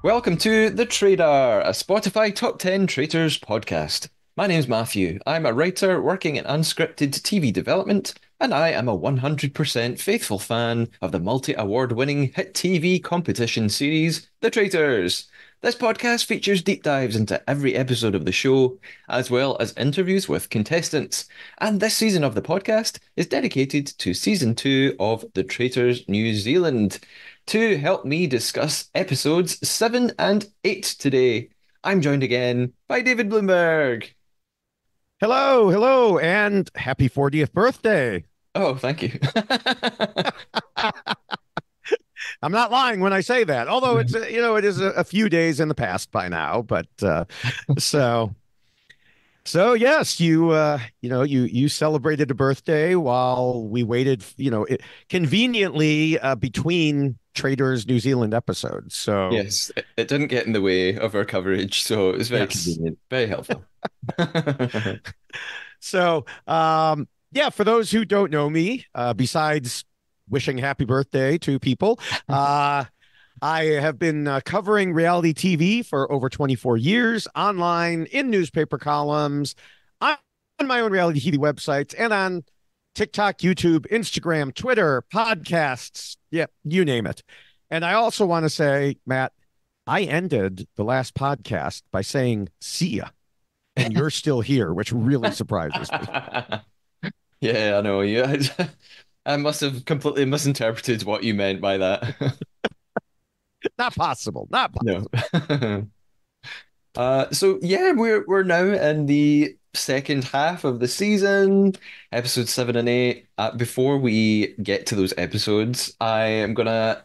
Welcome to The Trader, a Spotify Top 10 Traders podcast. My name's Matthew. I'm a writer working in unscripted TV development, and I am a 100% faithful fan of the multi-award winning hit TV competition series, The Traitors. This podcast features deep dives into every episode of the show, as well as interviews with contestants. And this season of the podcast is dedicated to season 2 of The Traitors New Zealand. To help me discuss episodes 7 and 8 today, I'm joined again by David Bloomberg. Hello, hello, and happy 40th birthday. Oh, thank you. I'm not lying when I say that, although it is a few days in the past by now, but so yes, you celebrated a birthday while we waited, conveniently between Traders New Zealand episodes. So Yes, it didn't get in the way of our coverage, so it was very yes. convenient, very helpful. So yeah, for those who don't know me, besides wishing happy birthday to people, I have been covering reality TV for over 24 years, online, in newspaper columns, on my own reality TV websites, and on TikTok, YouTube, Instagram, Twitter, podcasts. Yeah, you name it. And I also want to say, Matt, I ended the last podcast by saying, see ya. And you're still here, which really surprises me. Yeah, I know. Yeah, I must have completely misinterpreted what you meant by that. Not possible. Not No. possible. So yeah, we're now in the second half of the season, episodes 7 and 8. Before we get to those episodes, I am gonna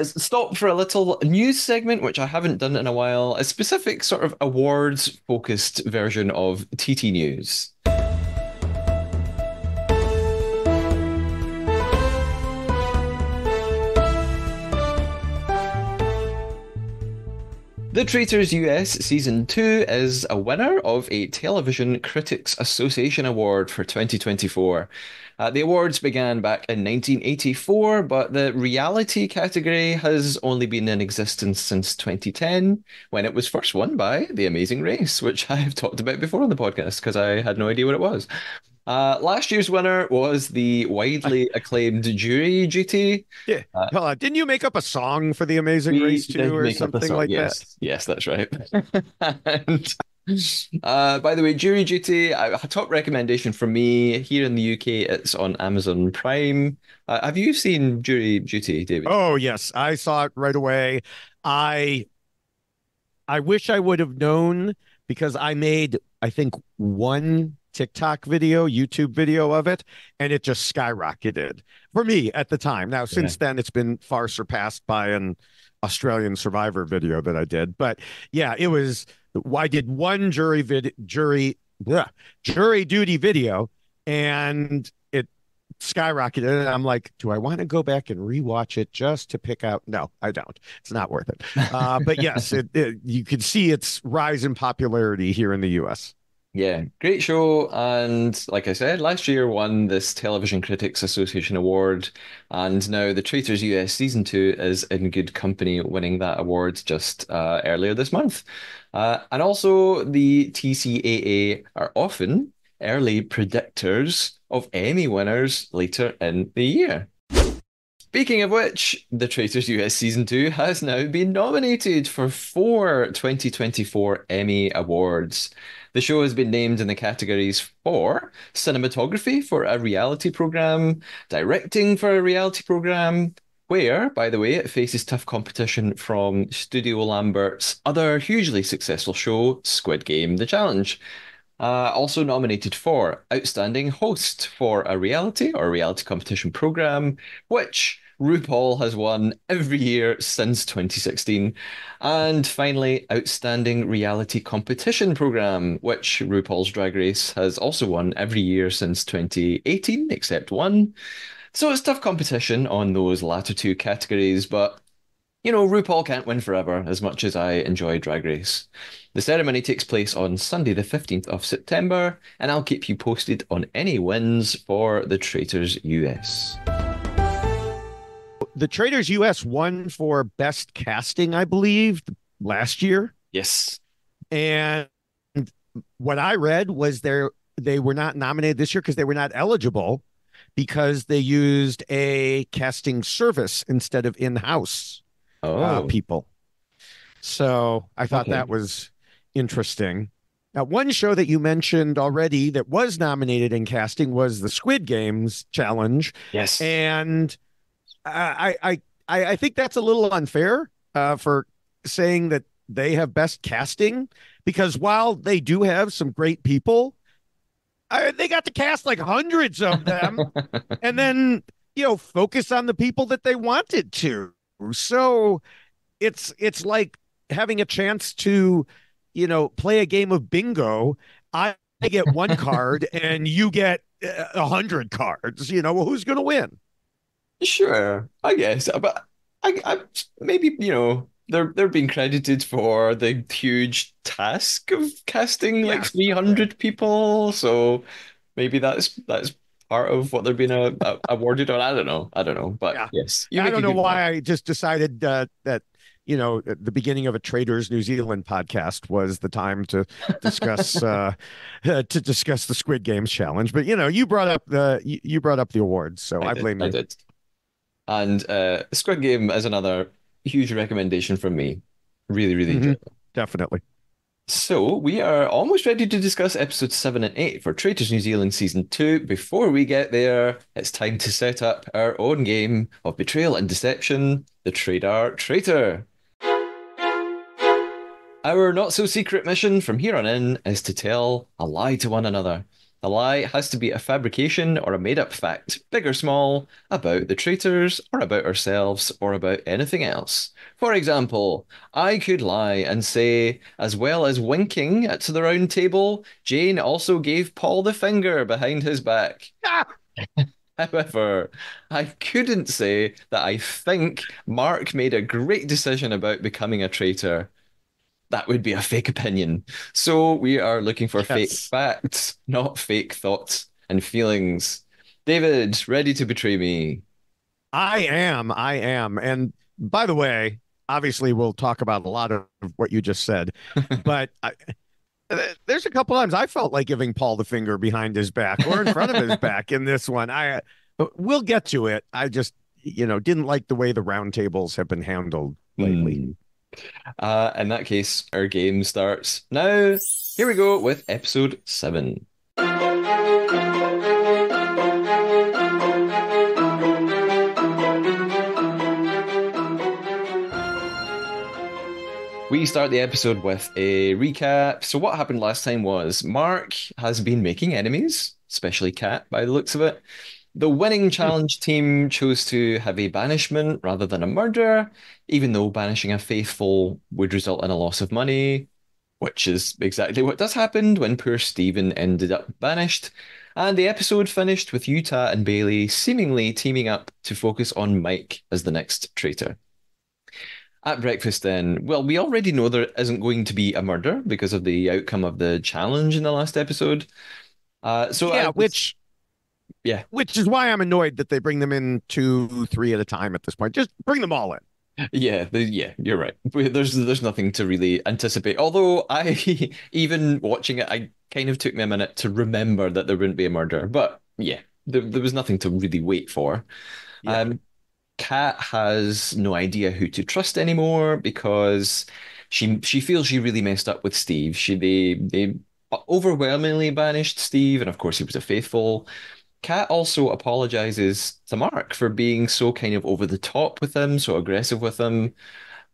stop for a little news segment, which I haven't done in a while, a specific sort of awards focused version of TT News. The Traitors US Season 2 is a winner of a Television Critics Association Award for 2024. The awards began back in 1984, but the reality category has only been in existence since 2010, when it was first won by The Amazing Race, which I have talked about before on the podcast because I had no idea what it was. Last year's winner was the widely acclaimed Jury Duty. Yeah. Uh, Hold on. Didn't you make up a song for The Amazing we Race too, did or make up a something song. like that? Yes, yes, that's right. And by the way, Jury Duty, a top recommendation from me here in the UK. It's on Amazon Prime. Have you seen Jury Duty, David? Oh, yes. I saw it right away. I I wish I would have known because I made, I think, one TikTok video, YouTube video of it, and it just skyrocketed for me at the time. Now, Yeah. since then, it's been far surpassed by an Australian Survivor video that I did. But yeah, it was, I did one jury duty video, and it skyrocketed. And I'm like, do I want to go back and rewatch it just to pick out? No, I don't. It's not worth it. But yes, you can see its rise in popularity here in the US. Yeah, great show. And like I said, last year won this Television Critics Association award. And now The Traitors US Season 2 is in good company, winning that award just earlier this month. And also, the TCAA are often early predictors of Emmy winners later in the year. Speaking of which, The Traitors US Season 2 has now been nominated for 4 2024 Emmy Awards. The show has been named in the categories for cinematography for a reality program, directing for a reality program, where, by the way, it faces tough competition from Studio Lambert's other hugely successful show, Squid Game: The Challenge. Also nominated for Outstanding Host for a reality or reality competition program, which RuPaul has won every year since 2016. And finally, Outstanding Reality Competition Program, which RuPaul's Drag Race has also won every year since 2018, except one. So it's tough competition on those latter two categories, but RuPaul can't win forever as much as I enjoy Drag Race. The ceremony takes place on Sunday, the 15th of September, and I'll keep you posted on any wins for the Traitors US. the Traders US won for best casting, I believe, last year. Yes. And what I read was they were not nominated this year because they were not eligible because they used a casting service instead of in-house Oh, people. So I thought okay. that was interesting. Now, one show that you mentioned already that was nominated in casting was the Squid Games challenge, Yes. and I think that's a little unfair for saying that they have best casting because while they do have some great people, they got to cast like hundreds of them, and then focus on the people that they wanted to. So it's like having a chance to play a game of bingo. I get one card and you get 100 cards. Well, who's going to win? Sure, I guess, but I maybe they're being credited for the huge task of casting like Yes. Okay. 300 people, so maybe that's part of what they're being awarded on. I don't know, but Yeah. yes, you I make a don't know good point. why I just decided that the beginning of a Traders New Zealand podcast was the time to discuss the Squid Games challenge. But you brought up the awards, so I I did, blame I you. did, and Squid Game is another huge recommendation from me. Really, really enjoy. Hmm. Definitely. So, we are almost ready to discuss episodes 7 and 8 for Traitors New Zealand Season 2. Before we get there, it's time to set up our own game of betrayal and deception, the Trader Traitor. Our not so secret mission from here on in is to tell a lie to one another. The lie has to be a fabrication or a made up fact, big or small, about the traitors or about ourselves or about anything else. For example, I could lie and say, as well as winking at the round table, Jane also gave Paul the finger behind his back. Ah! However, I couldn't say that I think Mark made a great decision about becoming a traitor. That would be a fake opinion. So we are looking for fake Yes, facts, not fake thoughts and feelings. David, ready to betray me? I am. I am. And by the way, obviously, we'll talk about a lot of what you just said, but there's a couple times I felt like giving Paul the finger behind his back or in front of his back in this one. We'll get to it. I just, didn't like the way the roundtables have been handled lately. Hmm. In that case, our game starts now. Here we go with episode 7. We start the episode with a recap. So, what happened last time was Mark has been making enemies, especially Kat by the looks of it. The winning Hmm. challenge team chose to have a banishment rather than a murder, even though banishing a faithful would result in a loss of money, which is exactly what does happen when poor Stephen ended up banished. And the episode finished with Utah and Bailey seemingly teaming up to focus on Mike as the next traitor. At breakfast, then, well, we already know there isn't going to be a murder because of the outcome of the challenge in the last episode. So I Yeah, was, yeah, which is why I'm annoyed that they bring them in two, three at a time at this point. Just bring them all in. yeah, you're right. There's nothing to really anticipate. Although I even watching it, I kind of took me a minute to remember that there wouldn't be a murder. But yeah, there was nothing to really wait for. Yeah. Um, Kat has no idea who to trust anymore because she feels she really messed up with Steve. They overwhelmingly banished Steve, and of course he was a faithful. Kat also apologizes to Mark for being so kind of over the top with him, so aggressive with him.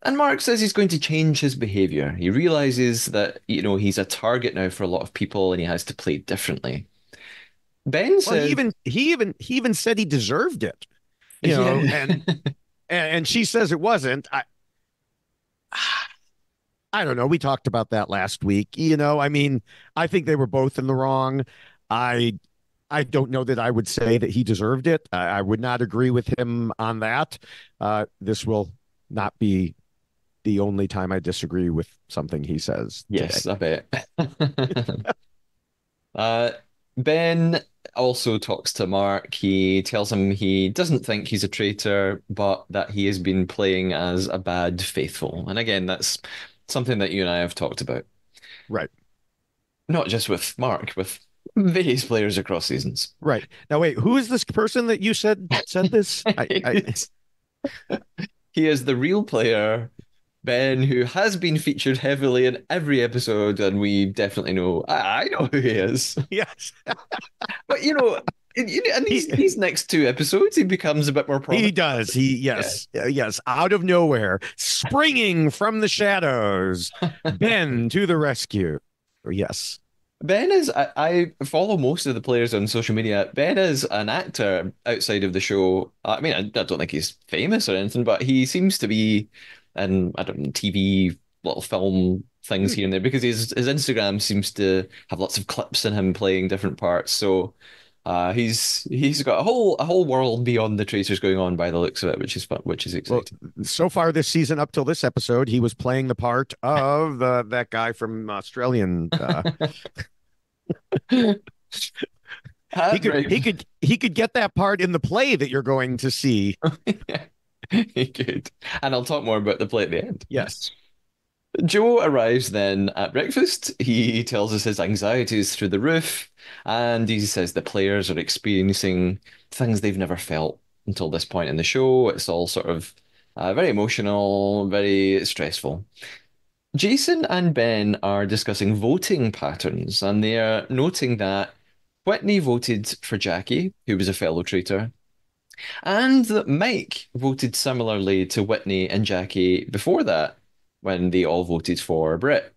And Mark says he's going to change his behavior. He realizes that, he's a target now for a lot of people and he has to play differently. Ben Well, he says, even he even he even said he deserved it. yeah. And she says it wasn't. I don't know. We talked about that last week. I mean, I think they were both in the wrong. I I don't know that I would say that he deserved it. I would not agree with him on that. This will not be the only time I disagree with something he says today. Yes, I bet. Uh, Ben also talks to Mark. He tells him he doesn't think he's a traitor, but that he has been playing as a bad faithful. And again, that's something that you and I have talked about, Right. not just with Mark, with various players across seasons. Right. Now wait, who is this person that you said this? I He is the real player, Ben, who has been featured heavily in every episode, and we definitely know. I know who he is. yes. But in He these next two episodes, he becomes a bit more he prominent. does. He Yeah. yes. Yes, out of nowhere, springing from the shadows, Ben to the rescue. Yes. Ben is, I follow most of the players on social media. Ben is an actor outside of the show. I mean, I don't think he's famous or anything, but he seems to be in, I don't know, TV, little film things Hmm. here and there because his Instagram seems to have lots of clips in him playing different parts. So he's got a whole world beyond the Tracers going on by the looks of it, which is fun, which is Well, exciting. so far this season, up till this episode, he was playing the part of that guy from Australian. He could he Heartbreak. could he could get that part in the play that you're going to see. He could. And I'll talk more about the play at the end. Yes. Joe arrives then at breakfast. He tells us his anxiety is through the roof, and he says the players are experiencing things they've never felt until this point in the show. It's all sort of very emotional, very stressful. Jason and Ben are discussing voting patterns, and they are noting that Whitney voted for Jackie, who was a fellow traitor, and that Mike voted similarly to Whitney and Jackie before that, when they all voted for Britt.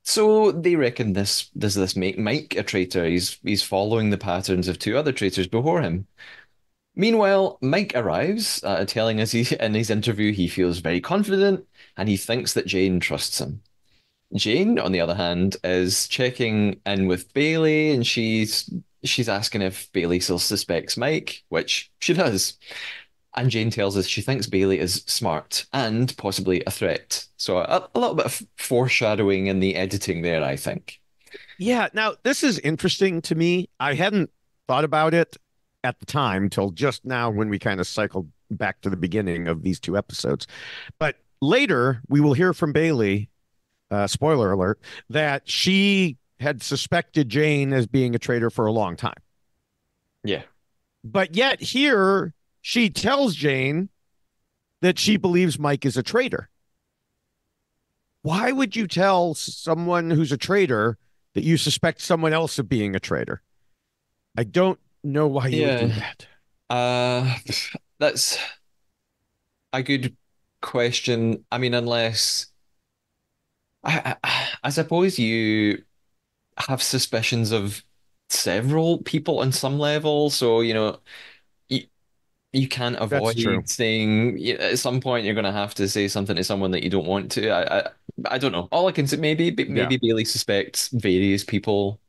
So they reckon this does this make Mike a traitor? He's following the patterns of two other traitors before him. Meanwhile, Mike arrives, telling us in his interview he feels very confident and he thinks that Jane trusts him. Jane, on the other hand, is checking in with Bailey and she's asking if Bailey still suspects Mike, which she does. And Jane tells us she thinks Bailey is smart and possibly a threat. So a little bit of foreshadowing in the editing there, I think. Yeah. Now this is interesting to me. I hadn't thought about it at the time till just now when we kind of cycled back to the beginning of these two episodes. But later we will hear from Bailey. Spoiler alert, that she had suspected Jane as being a traitor for a long time. Yeah. But yet here she tells Jane that she believes Mike is a traitor. Why would you tell someone who's a traitor that you suspect someone else of being a traitor? I don't know why you would do Yeah. that. Uh, that's a good question. I mean, unless I suppose you have suspicions of several people on some level. So, you, you can't That's true. avoid saying at some point you're going to have to say something to someone that you don't want to. I don't know. All I can say Yeah. maybe Bailey suspects various people.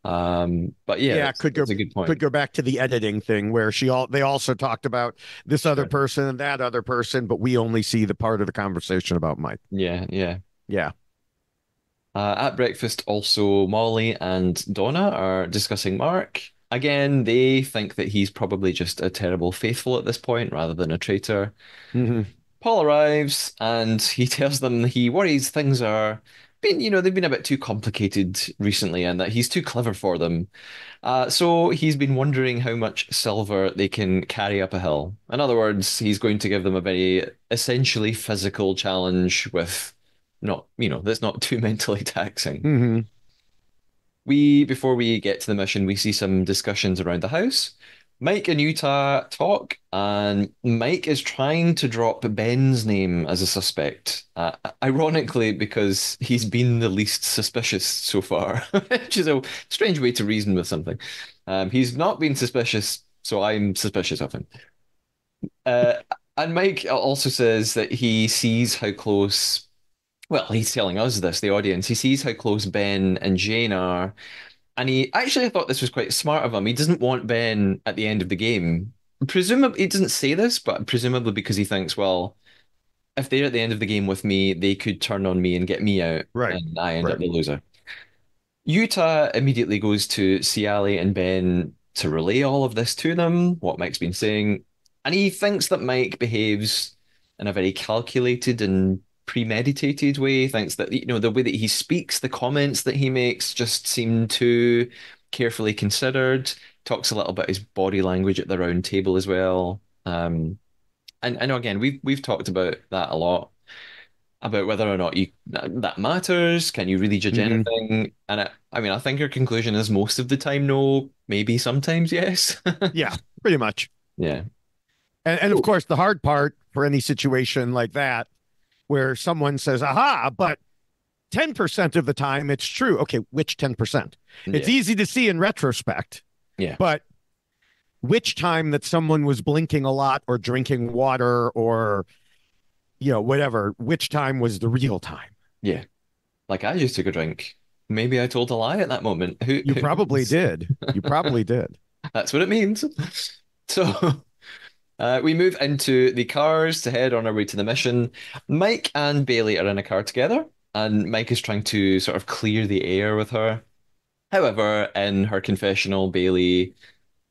But yeah, Yeah, that's a good could point. go back to the editing thing where they also talked about this other Sure. person and that other person, but we only see the part of the conversation about Mike. Yeah, yeah. Yeah. At breakfast, also Molly and Donna are discussing Mark. Again, they think that he's probably just a terrible faithful at this point rather than a traitor. Hmm. Paul arrives and he tells them he worries things are they've been a bit too complicated recently and that he's too clever for them. So he's been wondering how much silver they can carry up a hill. In other words, he's going to give them a very essentially physical challenge with that's not too mentally taxing. Hmm. Before we get to the mission, we see some discussions around the house. Mike and Utah talk, and Mike is trying to drop Ben's name as a suspect. Ironically, because he's been the least suspicious so far, which is a strange way to reason with something. He's not been suspicious, so I'm suspicious of him. Uh, and Mike also says that he sees how close, well, he's telling us this, the audience, he sees how close Ben and Jane are and he actually, I thought this was quite smart of him. He doesn't want Ben at the end of the game. Presumably, he doesn't say this, but presumably because he thinks, well, if they're at the end of the game with me, they could turn on me and get me out, Right. and I end up Right. the loser. Utah immediately goes to Cialy and Ben to relay all of this to them, what Mike's been saying. And he thinks that Mike behaves in a very calculated and premeditated way. He thinks that, the way that he speaks, the comments that he makes just seem too carefully considered. Talks a little about his body language at the round table as well. And I know again, we've talked about that a lot, about whether or not that matters. Can you really judge Hmm. anything? And I mean, I think your conclusion is most of the time no, maybe sometimes yes. Yeah, pretty much. Yeah, And of course, the hard part for any situation like that, where someone says, aha, but 10% of the time it's true. Okay, which 10%? It's yeah, easy to see in retrospect, yeah, but which time that someone was blinking a lot or drinking water or, whatever, which time was the real time? yeah. Like I just took a drink. Maybe I told a lie at that moment. You Who probably knows? did. You probably did. That's what it means. So we move into the cars to head on our way to the mission. Mike and Bailey are in a car together, and Mike is trying to sort of clear the air with her. However, in her confessional, Bailey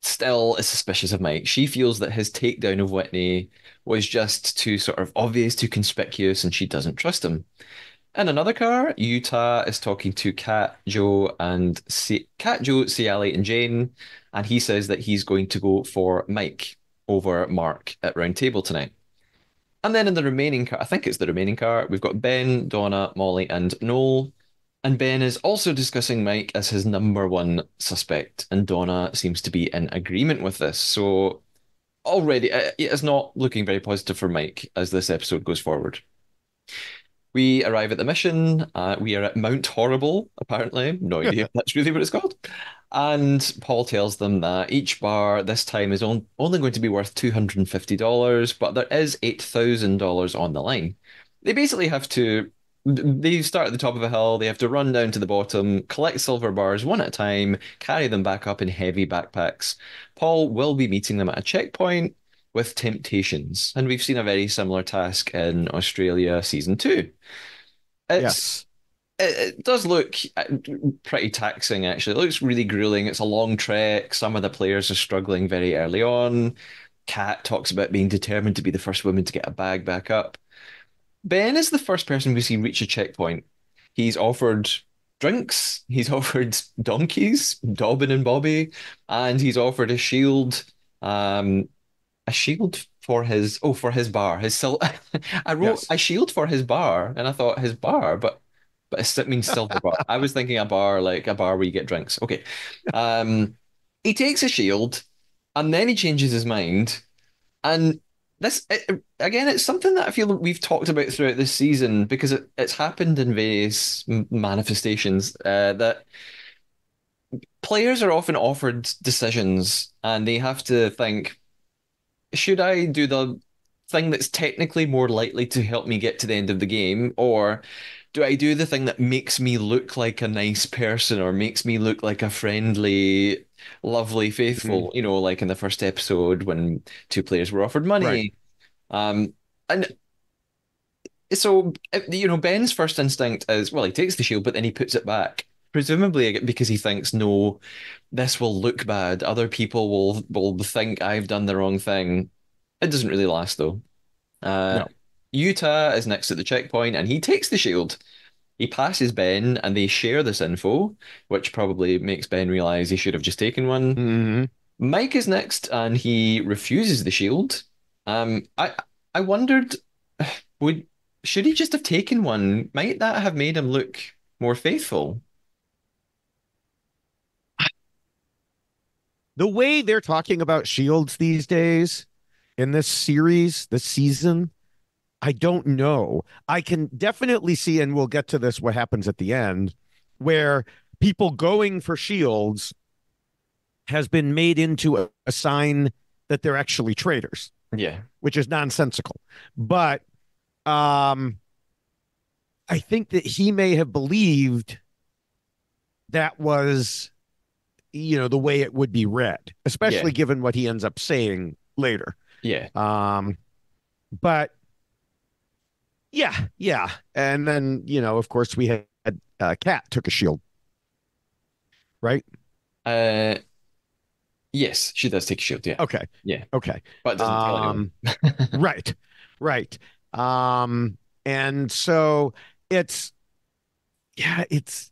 still is suspicious of Mike. She feels that his takedown of Whitney was just too sort of obvious, too conspicuous, and she doesn't trust him. In another car, Utah is talking to Kat, Joe, Ciali, and Jane, and he says that he's going to go for Mike over Mark at round table tonight. And then in the remaining car, I think it's the remaining car, we've got Ben, Donna, Molly, and Noel. And Ben is also discussing Mike as his number one suspect, and Donna seems to be in agreement with this. So already, it is not looking very positive for Mike as this episode goes forward. We arrive at the mission. We are at Mount Horrible, apparently. No idea if that's really what it's called. And Paul tells them that each bar this time is only going to be worth $250, but there is $8,000 on the line. They basically have to, they start at the top of a hill, they have to run down to the bottom, collect silver bars one at a time, carry them back up in heavy backpacks. Paul will be meeting them at a checkpoint with Temptations, and we've seen a very similar task in Australia season two. It's Yes. it does look pretty taxing, actually. It looks really grueling. It's a long trek. Some of the players are struggling very early on. Kat talks about being determined to be the first woman to get a bag back up. Ben is the first person we see reach a checkpoint. He's offered drinks, he's offered donkeys, Dobbin and Bobby, and he's offered um, a shield for his bar. I wrote Yes. a shield for his bar, and I thought his bar, but it means silver bar. I was thinking a bar like a bar where you get drinks. Okay. He takes a shield, and then he changes his mind. And again, it's something that I feel that we've talked about throughout this season because it's happened in various manifestations that players are often offered decisions and they have to think, should I do the thing that's technically more likely to help me get to the end of the game, or do I do the thing that makes me look like a nice person or makes me look like a friendly, lovely, Mhm. faithful, like in the first episode when two players were offered Right. money. And so, Ben's first instinct is, well, he takes the shield, but then he puts it back. Presumably because he thinks, no, this will look bad. Other people will think I've done the wrong thing. It doesn't really last though. Uh, No. Utah is next at the checkpoint and he takes the shield. He passes Ben and they share this info, which probably makes Ben realize he should have just taken one. Hmm. Mike is next and he refuses the shield. I wondered, would should he just have taken one? Might that have made him look more faithful? The way they're talking about shields these days in this series, this season, I don't know. I can definitely see, and we'll get to this, what happens at the end, where people going for shields has been made into a sign that they're actually traitors, Yeah, which is nonsensical. But um, I think that he may have believed that was, the way it would be read, yeah, especially given what he ends up saying later. yeah. Um, but yeah, yeah. And then, of course, we had Cat took a shield, right? Uh, Yes, she does take a shield. Yeah, Okay. yeah, Okay. but it doesn't tell anyone. Um, right. Right. Um, and so it's yeah, it's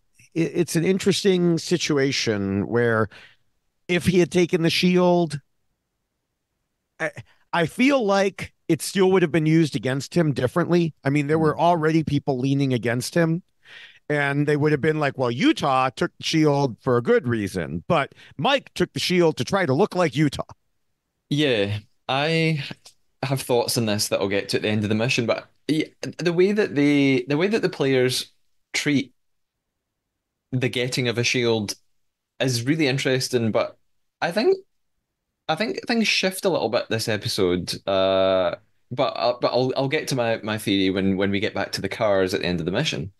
an interesting situation where if he had taken the shield, I, I feel like it still would have been used against him differently. I mean, there were already people leaning against him, and they would have been like, well, Utah took the shield for a good reason, but Mike took the shield to try to look like Utah. Yeah, I have thoughts on this that I'll get to at the end of the mission, but the way that the players treat the getting of a shield is really interesting. But I think I think things shift a little bit this episode. But I'll get to my theory when we get back to the cars at the end of the mission.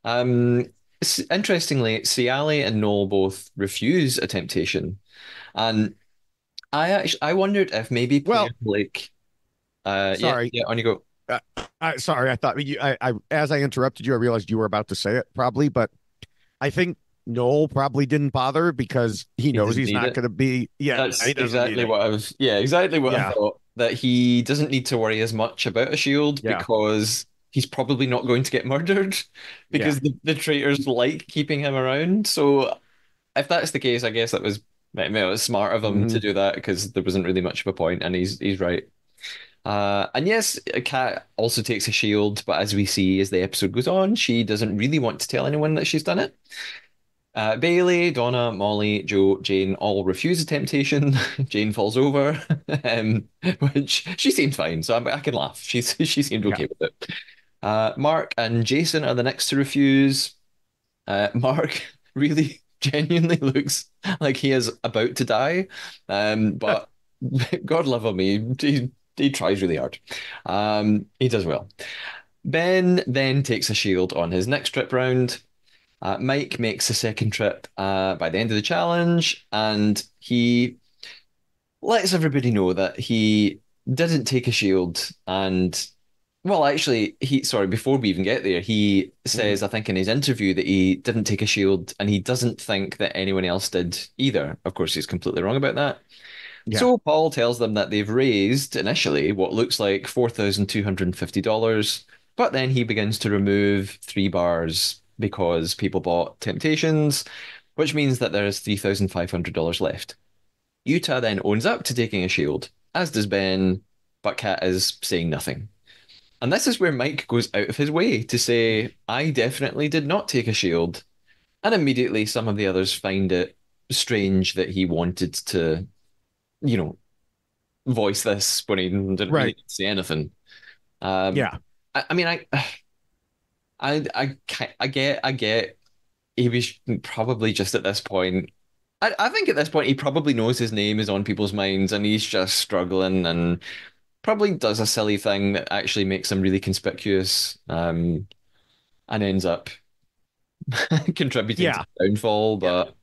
Um, Interestingly, Cialy and Noel both refuse a temptation, and I wondered if maybe players Well, like yeah, sorry. yeah, on you go. Uh, sorry, I thought as I interrupted you, I realized you were about to say it probably, but I think Noel probably didn't bother because he He knows doesn't he's need not it. going to be. Yeah, That's he doesn't need exactly it. what I was. Yeah, exactly what I Yeah, thought. That he doesn't need to worry as much about a shield yeah, because he's probably not going to get murdered yeah. because the traitors like keeping him around. So if that's the case, I guess that was maybe it was smart of him to Hmm. do that because there wasn't really much of a point, and he's right. And yes, Kat also takes a shield, but as we see as the episode goes on, she doesn't really want to tell anyone that she's done it. Bailey, Donna, Molly, Joe, Jane all refuse the temptation. Jane falls over, which she seemed fine, so I can laugh. She seemed Yeah. okay with it. Mark and Jason are the next to refuse. Mark really genuinely looks like he is about to die, but God love him, he tries really hard. He does well. Ben then takes a shield on his next trip round. Mike makes a second trip by the end of the challenge, and he lets everybody know that he didn't take a shield. And, well, actually, sorry, before we even get there, he Mhm. says, I think in his interview, that he didn't take a shield and he doesn't think that anyone else did either. Of course, he's completely wrong about that. Yeah. So Paul tells them that they've raised initially what looks like $4,250, but then he begins to remove 3 bars because people bought Temptations, which means that there is $3,500 left. Utah then owns up to taking a shield, as does Ben, but Kat is saying nothing. And this is where Mike goes out of his way to say, I definitely did not take a shield. And immediately some of the others find it strange that he wanted to, you know, voice this when he didn't really Right. say anything. Um, Yeah. I mean, I get he was probably just at this point. I think at this point he probably knows his name is on people's minds and he's just struggling and probably does a silly thing that actually makes him really conspicuous, and ends up contributing to Yeah. the downfall. Yeah. But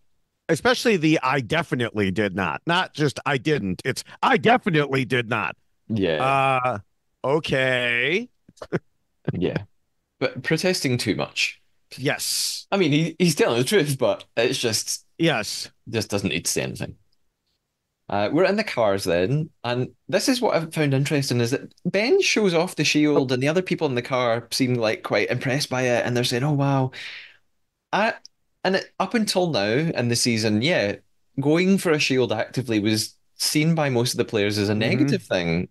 Especially the I definitely did not. Not just I didn't. It's I definitely did not. yeah, Uh okay. yeah, but protesting too much. Yes. I mean, he's telling the truth, but it's Yes. just doesn't need to say anything. We're in the cars then, and this is what I've found interesting is that Ben shows off the Oh, shield, and the other people in the car seem like quite impressed by it, and they're saying, "Oh wow!" I, up until now in the season, yeah, going for a shield actively was seen by most of the players as a hmm. negative thing,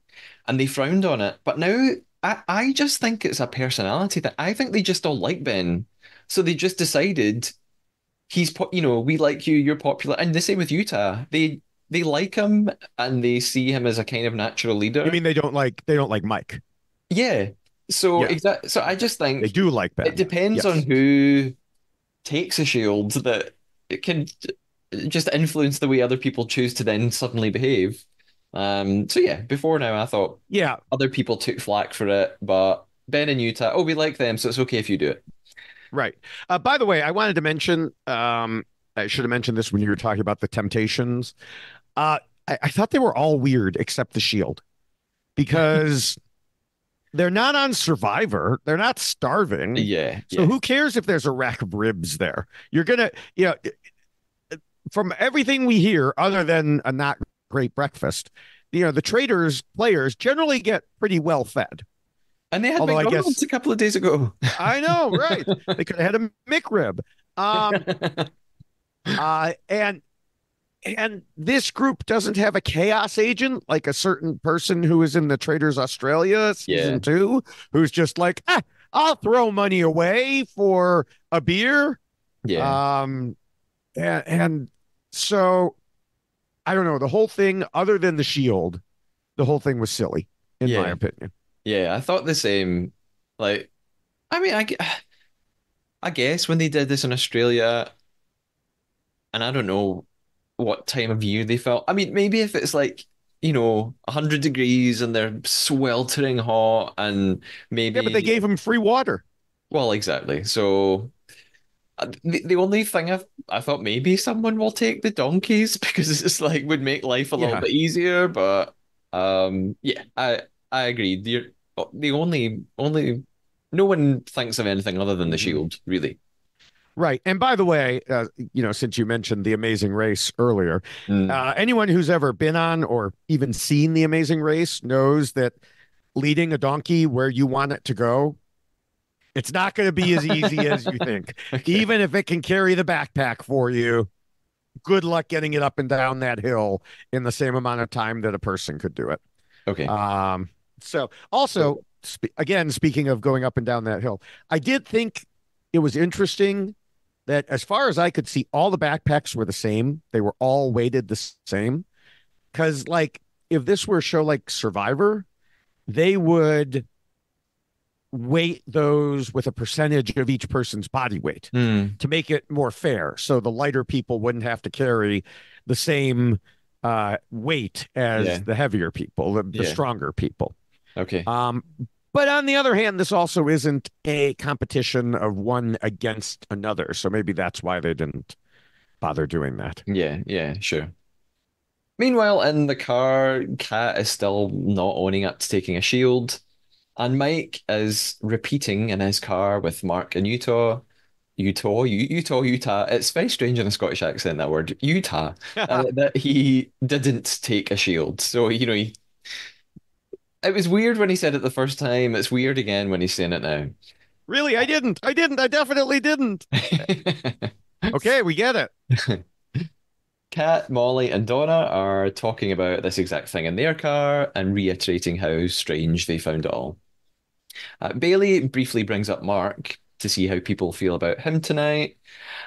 and they frowned on it. But now, I just think it's a personality that I think they just all like Ben, so they just decided we like you, you're popular, and the same with Utah. They like him and they see him as a kind of natural You leader. mean they don't like Mike? Yeah. So Yeah. exactly. So I just They think do like it Ben. depends on Yes. who takes a shield that it can just influence the way other people choose to then suddenly behave. So yeah, before now I thought Yeah. other people took flack for it, but Ben and Utah, oh, we like them, so it's okay if you do it. Right. By the way, I wanted to mention, I should have mentioned this when you were talking about the Temptations. Uh, I thought they were all weird except the Shield because they're not on Survivor. They're not starving. Yeah, So yeah. who cares if there's a rack of ribs there? You're gonna, from everything we hear, other than a not great breakfast, the traders players generally get pretty well fed. And they had Although I McDonald's guess a couple of days ago. I know, right? They could have had a McRib. Um, and this group doesn't have a chaos agent like a certain person who is in the Traders Australia Yeah, season 2, who's just like, I'll throw money away for a beer. yeah, Um, and so I don't know. The whole thing, other than the shield, the whole thing was silly, in my yeah, opinion. yeah. I thought the same. Like, I mean, I guess when they did this in Australia, and I don't know what time of year they felt. I mean, maybe if it's like, 100 degrees and they're sweltering hot, and Yeah, but they maybe, gave him free water. well, exactly. So the only thing I thought maybe someone will take the donkeys because it's like would make life a little Yeah. bit easier, but yeah, I agree. The only no one thinks of anything other than the Mhm. shield, really. Right. And by the way, since you mentioned The Amazing Race earlier, Mm. anyone who's ever been on or even seen The Amazing Race knows that leading a donkey where you want it to go, it's not going to be as easy as you think. Okay. Even if it can carry the backpack for you, good luck getting it up and down that hill in the same amount of time that a person could do it. Okay. So also, again, speaking of going up and down that hill, I did think it was interesting that as far as I could see, all the backpacks were the same. They were all weighted the same. Because, like, if this were a show like Survivor, they would weight those with a percentage of each person's body weight Hmm. to make it more fair. So the lighter people wouldn't have to carry the same weight as Yeah. the heavier people, the Yeah. stronger people. Okay. Um, but on the other hand, this also isn't a competition of one against another. So maybe that's why they didn't bother doing that. Yeah. Yeah. Sure. Meanwhile, in the car, Kat is still not owning up to taking a shield, and Mike is repeating in his car with Mark and Utah. It's very strange in a Scottish accent, that word, Utah, that he didn't take a shield. So, it was weird when he said it the first time. It's weird again when he's saying it now. Really? I didn't. I didn't. I definitely didn't. Okay, we get it. Kat, Molly, and Donna are talking about this exact thing in their car and reiterating how strange they found it all. Bailey briefly brings up Mark to see how people feel about him tonight,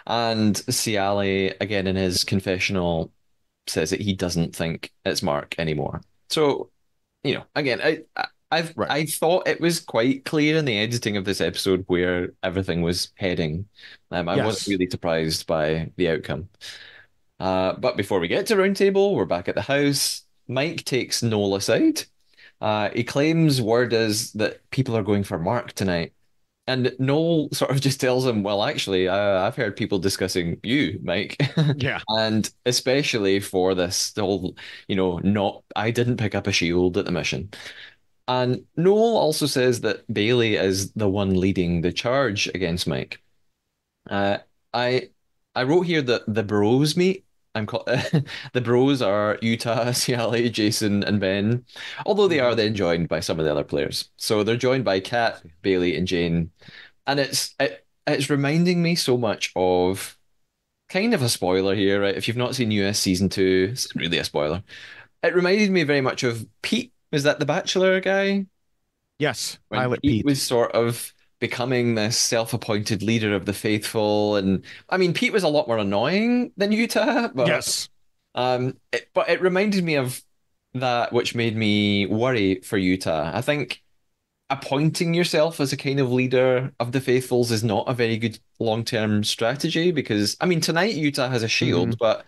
and Cialy, again in his confessional, says that he doesn't think it's Mark anymore. So, again, Right. I thought it was quite clear in the editing of this episode where everything was heading. I wasn't Yes. really surprised by the outcome. But before we get to Roundtable, we're back at the house. Mike takes Noel aside. He claims word is that people are going for Mark tonight. And Noel sort of just tells him, well, actually, I've heard people discussing you, Mike. Yeah. And especially for this whole, not, I didn't pick up a shield at the mission. And Noel also says that Bailey is the one leading the charge against Mike. Uh, I I wrote here that the bros meet. I'm called the bros are Utah, Ciali, Jason, and Ben. Although they are Mhm. then joined by some of the other players. So they're joined by I Kat, see. Bailey, and Jane. And it's reminding me so much of kind of a spoiler here, right? If you've not seen US season two, it's really a spoiler. It reminded me very much of Pete. Was that the Bachelor guy? Yes. When Pilot Pete Pete. was sort of becoming this self-appointed leader of the faithful. And I mean, Pete was a lot more annoying than Utah, but Yes. it reminded me of that, which made me worry for Utah. I think appointing yourself as a kind of leader of the faithfuls is not a very good long-term strategy because I mean, tonight Utah has a Hmm. shield, but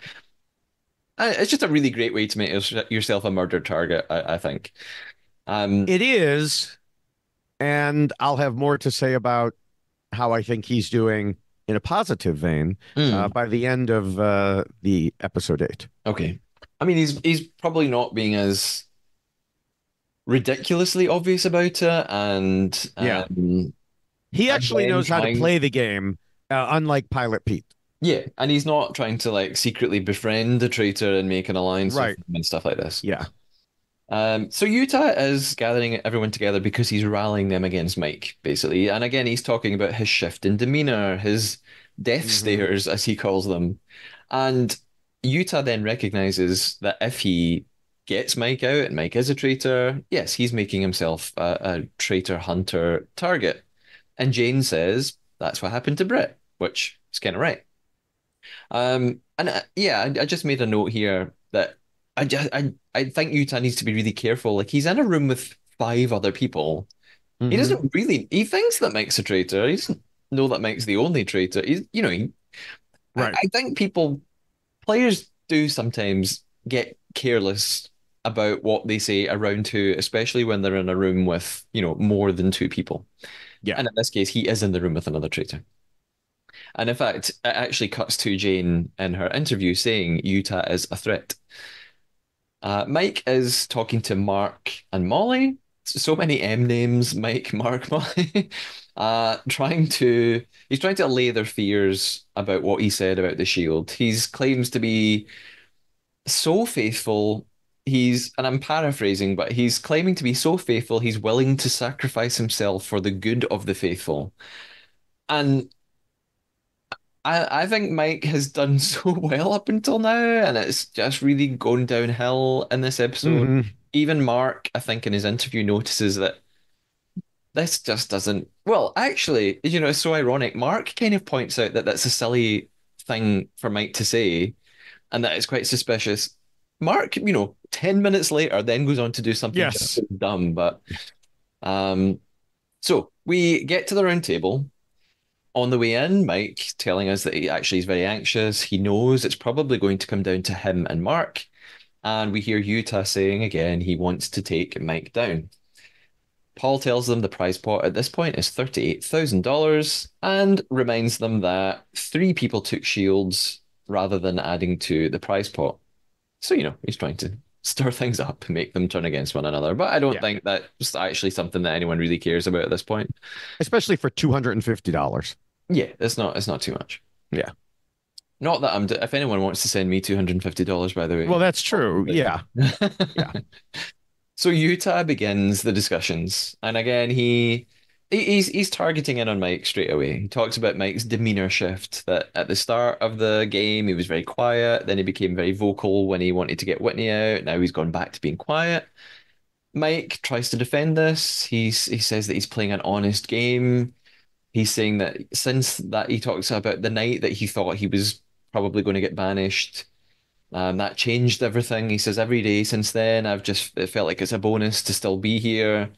it's just a really great way to make yourself a murder target, I think. Um, It is. And I'll have more to say about how I think he's doing in a positive vein mm. by the end of the episode 8. Okay. I mean, he's probably not being as ridiculously obvious about it, Yeah. and He and actually then knows how to trying. play the game, unlike Pilot Pete. Yeah, and he's not trying to like secretly befriend the traitor and make an alliance with Right. him and stuff like this. Yeah. So Utah is gathering everyone together because he's rallying them against Mike, basically. And again, he's talking about his shift in demeanor, his death Hmm. stares, as he calls them. And Utah then recognizes that if he gets Mike out and Mike is a traitor, yes, he's making himself a traitor hunter target. And Jane says that's what happened to Britt, which is kind of right. Yeah, I just made a note here that I think Utah needs to be really careful. Like he's in a room with five other people. He Hmm. doesn't really. He thinks that Mike's a traitor. He doesn't know that Mike's the only traitor. Right. I think players do sometimes get careless about what they say around who, especially when they're in a room with, more than two people. Yeah. And in this case, he is in the room with another traitor. And in fact, it actually cuts to Jane in her interview saying Utah is a threat. Mike is talking to Mark and Molly. So many M names, Mike, Mark, Molly. He's trying to allay their fears about what he said about the shield. He's claims to be so faithful. And I'm paraphrasing, but he's claiming to be so faithful, he's willing to sacrifice himself for the good of the faithful. And I think Mike has done so well up until now, and it's just really going downhill in this episode. Hmm. Even Mark, I think, in his interview notices that this just doesn't. Well, actually, it's so ironic. Mark kind of points out that that's a silly thing for Mike to say, and that it's quite suspicious. Mark, 10 minutes later, then goes on to do something just Yes. as dumb. But um, so we get to the round table. On the way in, Mike telling us that he actually is very anxious. He knows it's probably going to come down to him and Mark. And we hear Utah saying again he wants to take Mike down. Paul tells them the prize pot at this point is $38,000 and reminds them that three people took shields rather than adding to the prize pot. So, he's trying to stir things up and make them turn against one another. But I don't Yeah. think that's actually something that anyone really cares about at this point. Especially for $250. Yeah, it's not too much. Yeah. Not that if anyone wants to send me $250, by the Well, way. that's true. Yeah. Yeah. So Utah begins the discussions, and again he's targeting in on Mike straight away. He talks about Mike's demeanor shift. That at the start of the game he was very quiet, then he became very vocal when he wanted to get Whitney out. Now he's gone back to being quiet. Mike tries to defend this. He says that he's playing an honest game. He's saying that since that he talks about the night that he thought he was probably going to get banished. That changed everything. He says every day since then, it felt like it's a bonus to still be here.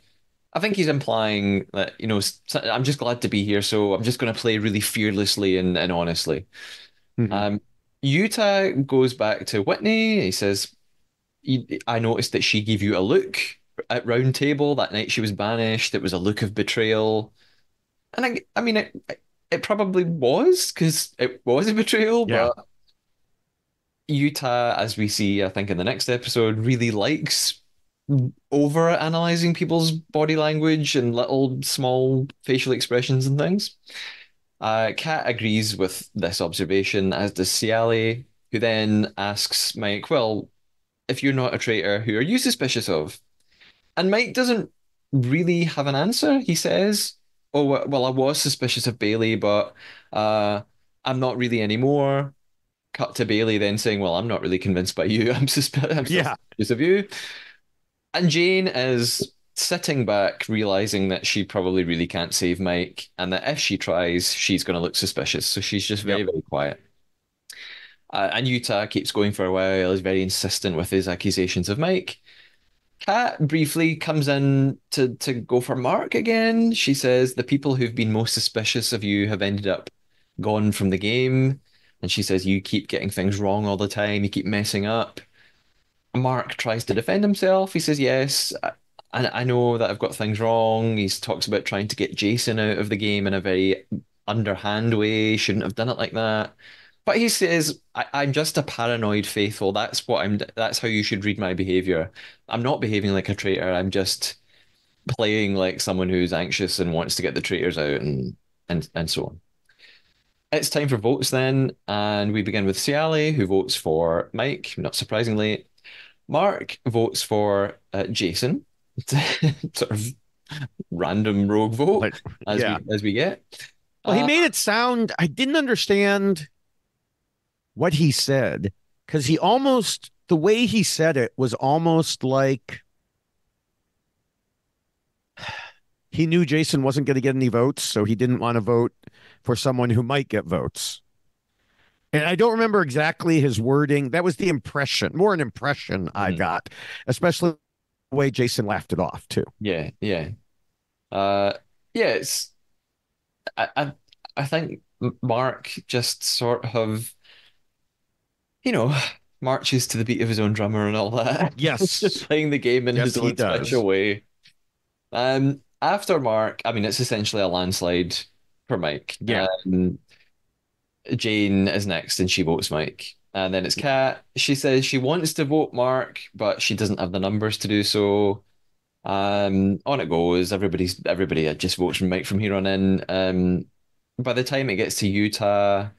I think he's implying that, I'm just glad to be here, so I'm just going to play really fearlessly and honestly. Hmm. Um, Utah goes back to Whitney. He says, I noticed that she gave you a look at Round Table that night she was banished. It was a look of betrayal. And I mean, it probably was because it was a betrayal, Yeah. but Utah, as we see, I think in the next episode, really likes over analyzing people's body language and little small facial expressions and things. Kat agrees with this observation, as does Cialy, who then asks Mike, well, if you're not a traitor, who are you suspicious of? And Mike doesn't really have an answer. He says, oh, well, I was suspicious of Bailey, but uh, I'm not really anymore. Cut to Bailey then saying, well, I'm not really convinced by you. I'm still Yeah. suspicious of you. And Jane is sitting back, realizing that she probably really can't save Mike, and that if she tries, she's going to look suspicious. So she's just very, Yep. very quiet. And Utah keeps going for a while, is very insistent with his accusations of Mike. Kat briefly comes in to go for Mark again. She says the people who've been most suspicious of you have ended up gone from the game. And she says you keep getting things wrong all the time, you keep messing up. Mark tries to defend himself. He says, yes, I know that I've got things wrong. He talks about trying to get Jason out of the game in a very underhand way. Shouldn't have done it like that. But he says, I'm just a paranoid faithful. That's how you should read my behavior. I'm not behaving like a traitor. I'm just playing like someone who's anxious and wants to get the traitors out and so on. it's time for votes then, and we begin with Ciali, who votes for Mike, not surprisingly. Mark votes for Jason. Sort of random rogue vote Like, yeah. as we get. Well, he Uh, made it sound, I didn't understand what he said because he almost, the way he said it was almost like he knew Jason wasn't going to get any votes, so he didn't want to vote for someone who might get votes. And I don't remember exactly his wording. That was the impression, more an impression I mhm. got, especially the way Jason laughed it off, too. Yeah, yeah. Uh, yeah, I, I I think Mark just sort of, you know, marches to the beat of his own drummer and all that. Just Yes. playing the game in Yes, his he own special does. way. After Mark, I mean, it's essentially a landslide for Mike. Yeah. Jane is next and she votes Mike. And then it's Kat. She says she wants to vote Mark, but she doesn't have the numbers to do so. On it goes. Everybody just votes for Mike from here on in. By the time it gets to Utah,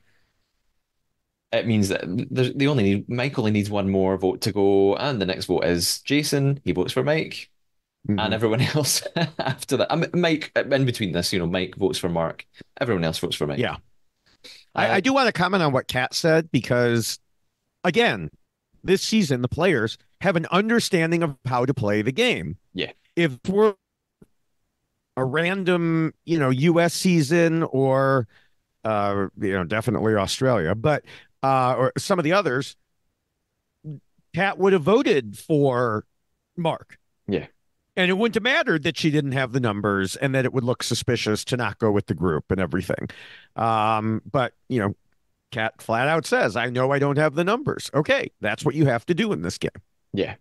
it means that Mike only needs one more vote to go, and the next vote is Jason. He votes for Mike, and Mhm. everyone else after that. Mike in between this, Mike votes for Mark. Everyone else votes for Mike. Yeah. Uh, I do want to comment on what Kat said because, again, this season, the players have an understanding of how to play the game. yeah, If we're a random, US season or, definitely Australia, but, or some of the others, Kat would have voted for Mark. yeah, And it wouldn't have mattered that she didn't have the numbers and that it would look suspicious to not go with the group and everything. But, Kat flat out says, I know I don't have the numbers. Okay, that's what you have to do in this game. yeah.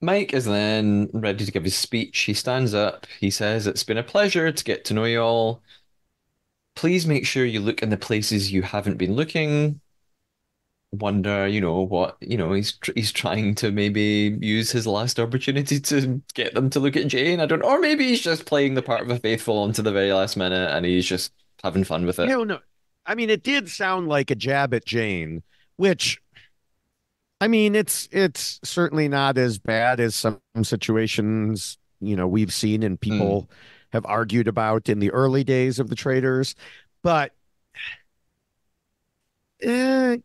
Mike is then ready to give his speech. He stands up. He says, "It's been a pleasure to get to know you all. Please make sure you look in the places you haven't been looking. Wonder, what, he's trying to maybe use his last opportunity to get them to look at Jane. I don't, or maybe he's just playing the part of a faithful unto the very last minute and he's just having fun with it. No. I mean, it did sound like a jab at Jane, which I mean, it's certainly not as bad as some situations, we've seen and Mm, people have argued about in the early days of the traders. But come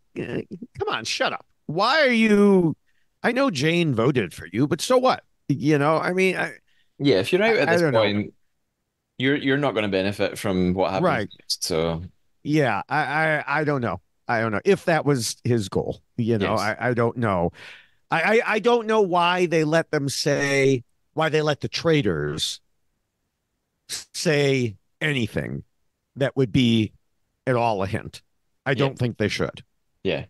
on, shut up. Why are you? I know Jane voted for you, but so what? I mean, yeah, if you're out at I this don't know. point, you're not going to benefit from what happens Right. next. So Yeah, I don't know. I don't know if that was his goal. yes, I don't know. I don't know why they let the traders say anything that would be at all a hint. I yeah, don't think they should. yeah.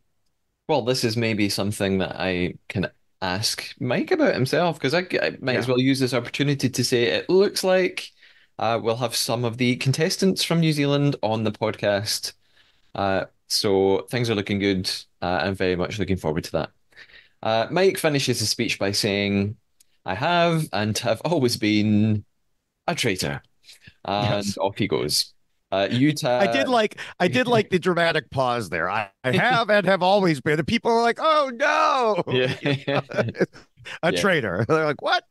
Well, this is maybe something that I can ask Mike about himself because I might as Yeah. well use this opportunity to say it looks like we'll have some of the contestants from New Zealand on the podcast. So things are looking good. I'm very much looking forward to that. Mike finishes his speech by saying, "I have and have always been a traitor," and Yes. off he goes. Utah, I did like the dramatic pause there. I have and have always been. And people are like, oh no, yeah, a yeah. traitor. They're like, what?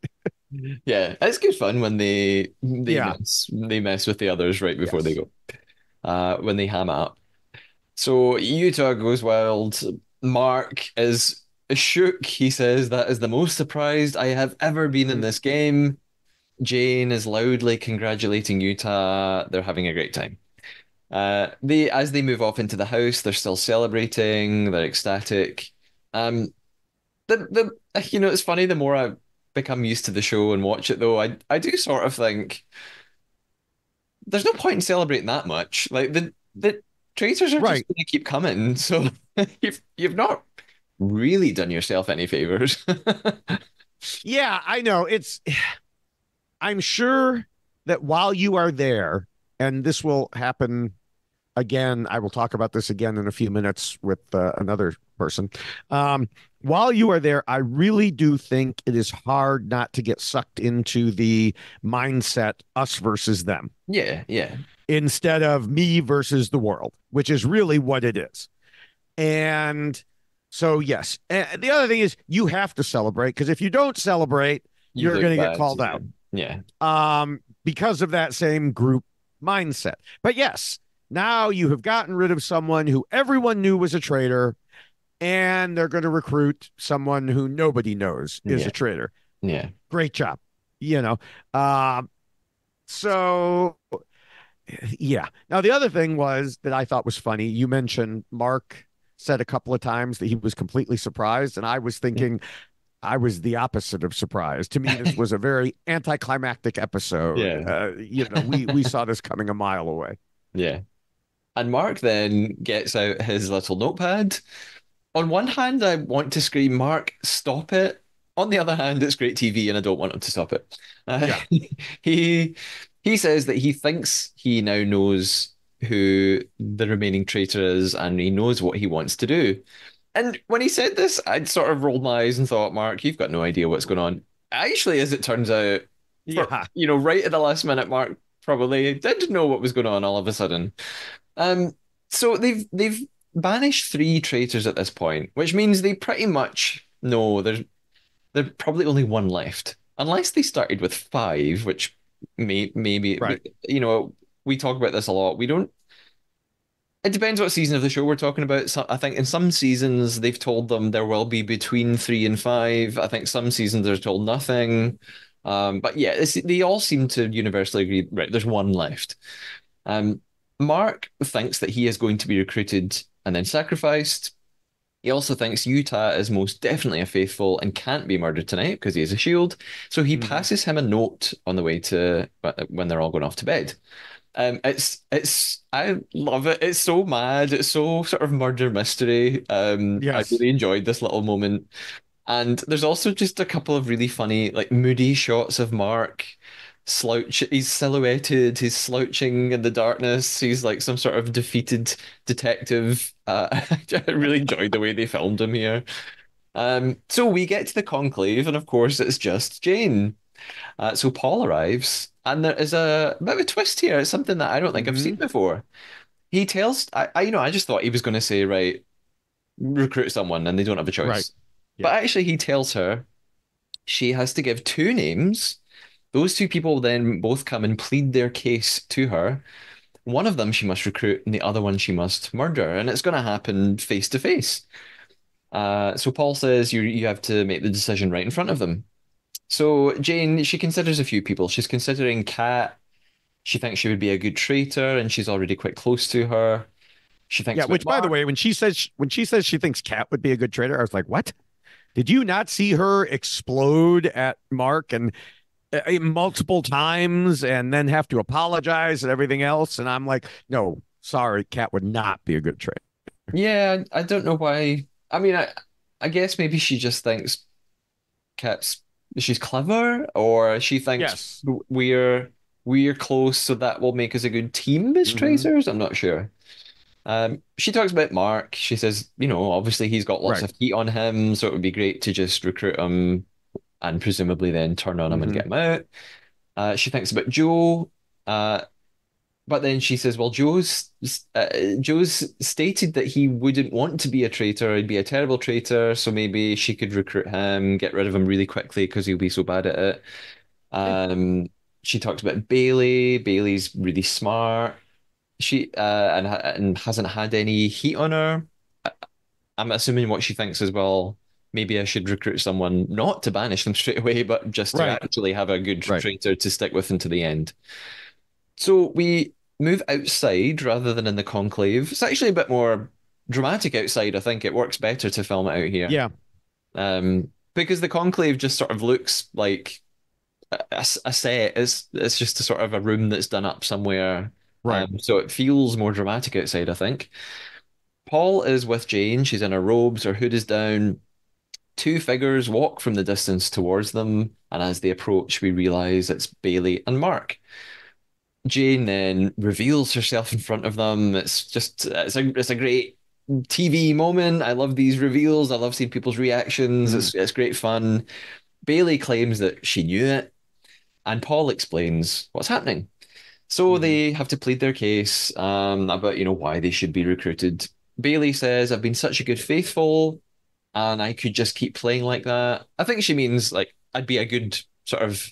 Yeah, it's good fun when they Yeah. mess with the others right before they Yes. go. When they ham it up. So Utah goes wild. Mark is shook. He says that is the most surprised I have ever been in Mhm. this game. Jane is loudly congratulating Utah. They're having a great time. They as they move off into the house, they're still celebrating. They're ecstatic. Um, it's funny. The more I become used to the show and watch it, though, I do sort of think there's no point in celebrating that much. Like the traitors are just Right. going to keep coming, so you've not really done yourself any favors. Yeah, I know. I'm sure that while you are there, and this will happen again, I will talk about this again in a few minutes with another person. Um, while you are there, I really do think it is hard not to get sucked into the mindset us versus them Yeah, yeah, instead of me versus the world, which is really what it is. And so, yes. And the other thing is you have to celebrate because if you don't celebrate, you you're look going to get bad. called Yeah, out yeah, because of that same group mindset. But yes, now you have gotten rid of someone who everyone knew was a traitor, and they're going to recruit someone who nobody knows is yeah, a traitor. yeah. Great job. You know, um, so yeah. Now, the other thing was that I thought was funny. You mentioned Mark said a couple of times that he was completely surprised, and I was thinking I was the opposite of surprised. To me, this was a very anticlimactic episode. Yeah, We saw this coming a mile away. yeah. And Mark then gets out his little notepad. On one hand, I want to scream, Mark, stop it. On the other hand, it's great TV and I don't want him to stop it. Yeah, He he says that he thinks he now knows who the remaining traitor is and he knows what he wants to do. And when he said this, I'd sort of rolled my eyes and thought, Mark, you've got no idea what's going on. Actually, as it turns out, for yeah, right at the last minute, Mark probably did know what was going on all of a sudden. Um, so they've banished three traitors at this point, which means they pretty much know there's probably only one left, unless they started with five, which maybe right. we talk about this a lot. We don't. It depends what season of the show we're talking about. So I think in some seasons they've told them there will be between three and five. I think some seasons they're told nothing. But yeah, they all seem to universally agree. Right, there's one left. Um, Mark thinks that he is going to be recruited and then sacrificed. He also thinks Utah is most definitely a faithful and can't be murdered tonight because he has a shield. So he Mhm. passes him a note on the way to when they're all going off to bed. It's I love it. It's so mad. It's so sort of murder mystery. I Yes. really enjoyed this little moment. And there's also just a couple of really funny, like moody shots of Mark slouch. He's silhouetted, he's slouching in the darkness. He's like some sort of defeated detective. I really enjoyed the way they filmed him here. So we get to the conclave, and of course, it's just Jane. So Paul arrives, and there is a bit of a twist here. It's something that I don't think I've seen Hmm. before. He tells, I just thought he was going to say, right, recruit someone, and they don't have a Right. choice. Yeah. But actually, he tells her she has to give two names. Those two people then both come and plead their case to her. One of them she must recruit, and the other one she must murder, and it's going to happen face to face. So Paul says you have to make the decision right in front of them. So Jane, she considers a few people. She's considering Kat. She thinks she would be a good traitor, and she's already quite close to her. She thinks Yeah. about Which, by the Mark. way, when she says she thinks Kat would be a good traitor, I was like, what? Did you not see her explode at Mark and multiple times and then have to apologize and everything else? And I'm like, no, sorry, Kat would not be a good traitor. Yeah, I don't know why. I mean, I guess maybe she just thinks Kat's she's clever, or she thinks Yes. we're close, so that will make us a good team as Hmm. tracers. I'm not sure. She talks about Mark. She says, obviously he's got lots Right. of heat on him, so it would be great to just recruit him and presumably then turn on him and Hmm. get him out. She thinks about Joe, but then she says, "Well, Joe's stated that he wouldn't want to be a traitor; he'd be a terrible traitor. So maybe she could recruit him, get rid of him really quickly because he'll be so bad at it." Yeah. Um, she talks about Bailey. Bailey's really smart. She and hasn't had any heat on her. I'm assuming what she thinks as well. Maybe I should recruit someone not to banish them straight away, but just to Right. actually have a good Right. traitor to stick with until the end. So we move outside rather than in the conclave. It's actually a bit more dramatic outside. I think it works better to film it out here. Yeah. Because the conclave just sort of looks like a set. It's just a sort of a room that's done up somewhere. Right. So it feels more dramatic outside, I think. Paul is with Jane. She's in her robes. Her hood is down. Two figures walk from the distance towards them, and as they approach, we realize it's Bailey and Mark. Jane then reveals herself in front of them. It's a great TV moment. I love these reveals. I love seeing people's reactions. Mhm. It's great fun. Bailey claims that she knew it, and Paul explains what's happening. So Mhm. they have to plead their case about why they should be recruited. Bailey says, "I've been such a good faithful, and I could just keep playing like that." I think she means like I'd be a good sort of.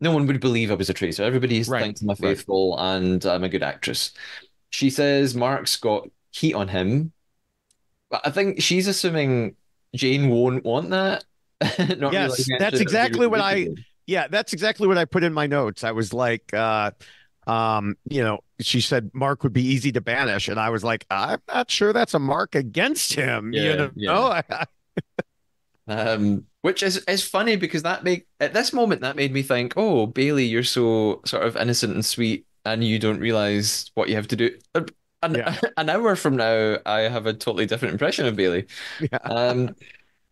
No one would believe I was a traitor. Everybody Right, thinks I'm a right. faithful and I'm a good actress. She says Mark's got heat on him, but I think she's assuming Jane won't want that, not Yes, realizing actually that would be really good for Jane. yeah, that's exactly what I put in my notes. I was like, she said Mark would be easy to banish, and I was like, I'm not sure that's a mark against him, Yeah, yeah. know? Which is funny because that make at this moment that made me think, oh, Bailey, you're so sort of innocent and sweet, and you don't realize what you have to do. An, Yeah, an hour from now, I have a totally different impression of Bailey. yeah, Um,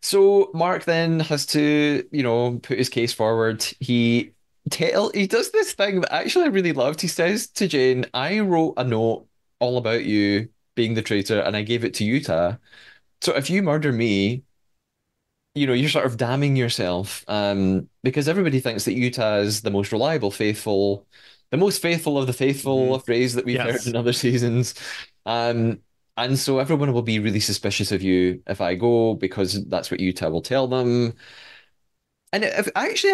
so Mark then has to, put his case forward. He does this thing that actually I really loved. He says to Jane, "I wrote a note all about you being the traitor, and I gave it to Utah. So if you murder me." You're sort of damning yourself because everybody thinks that Utah is the most reliable, faithful, the most faithful of the faithful, hmm a phrase that we've heard yes, in other seasons. Um, and so everyone will be really suspicious of you if I go because that's what Utah will tell them. And if actually,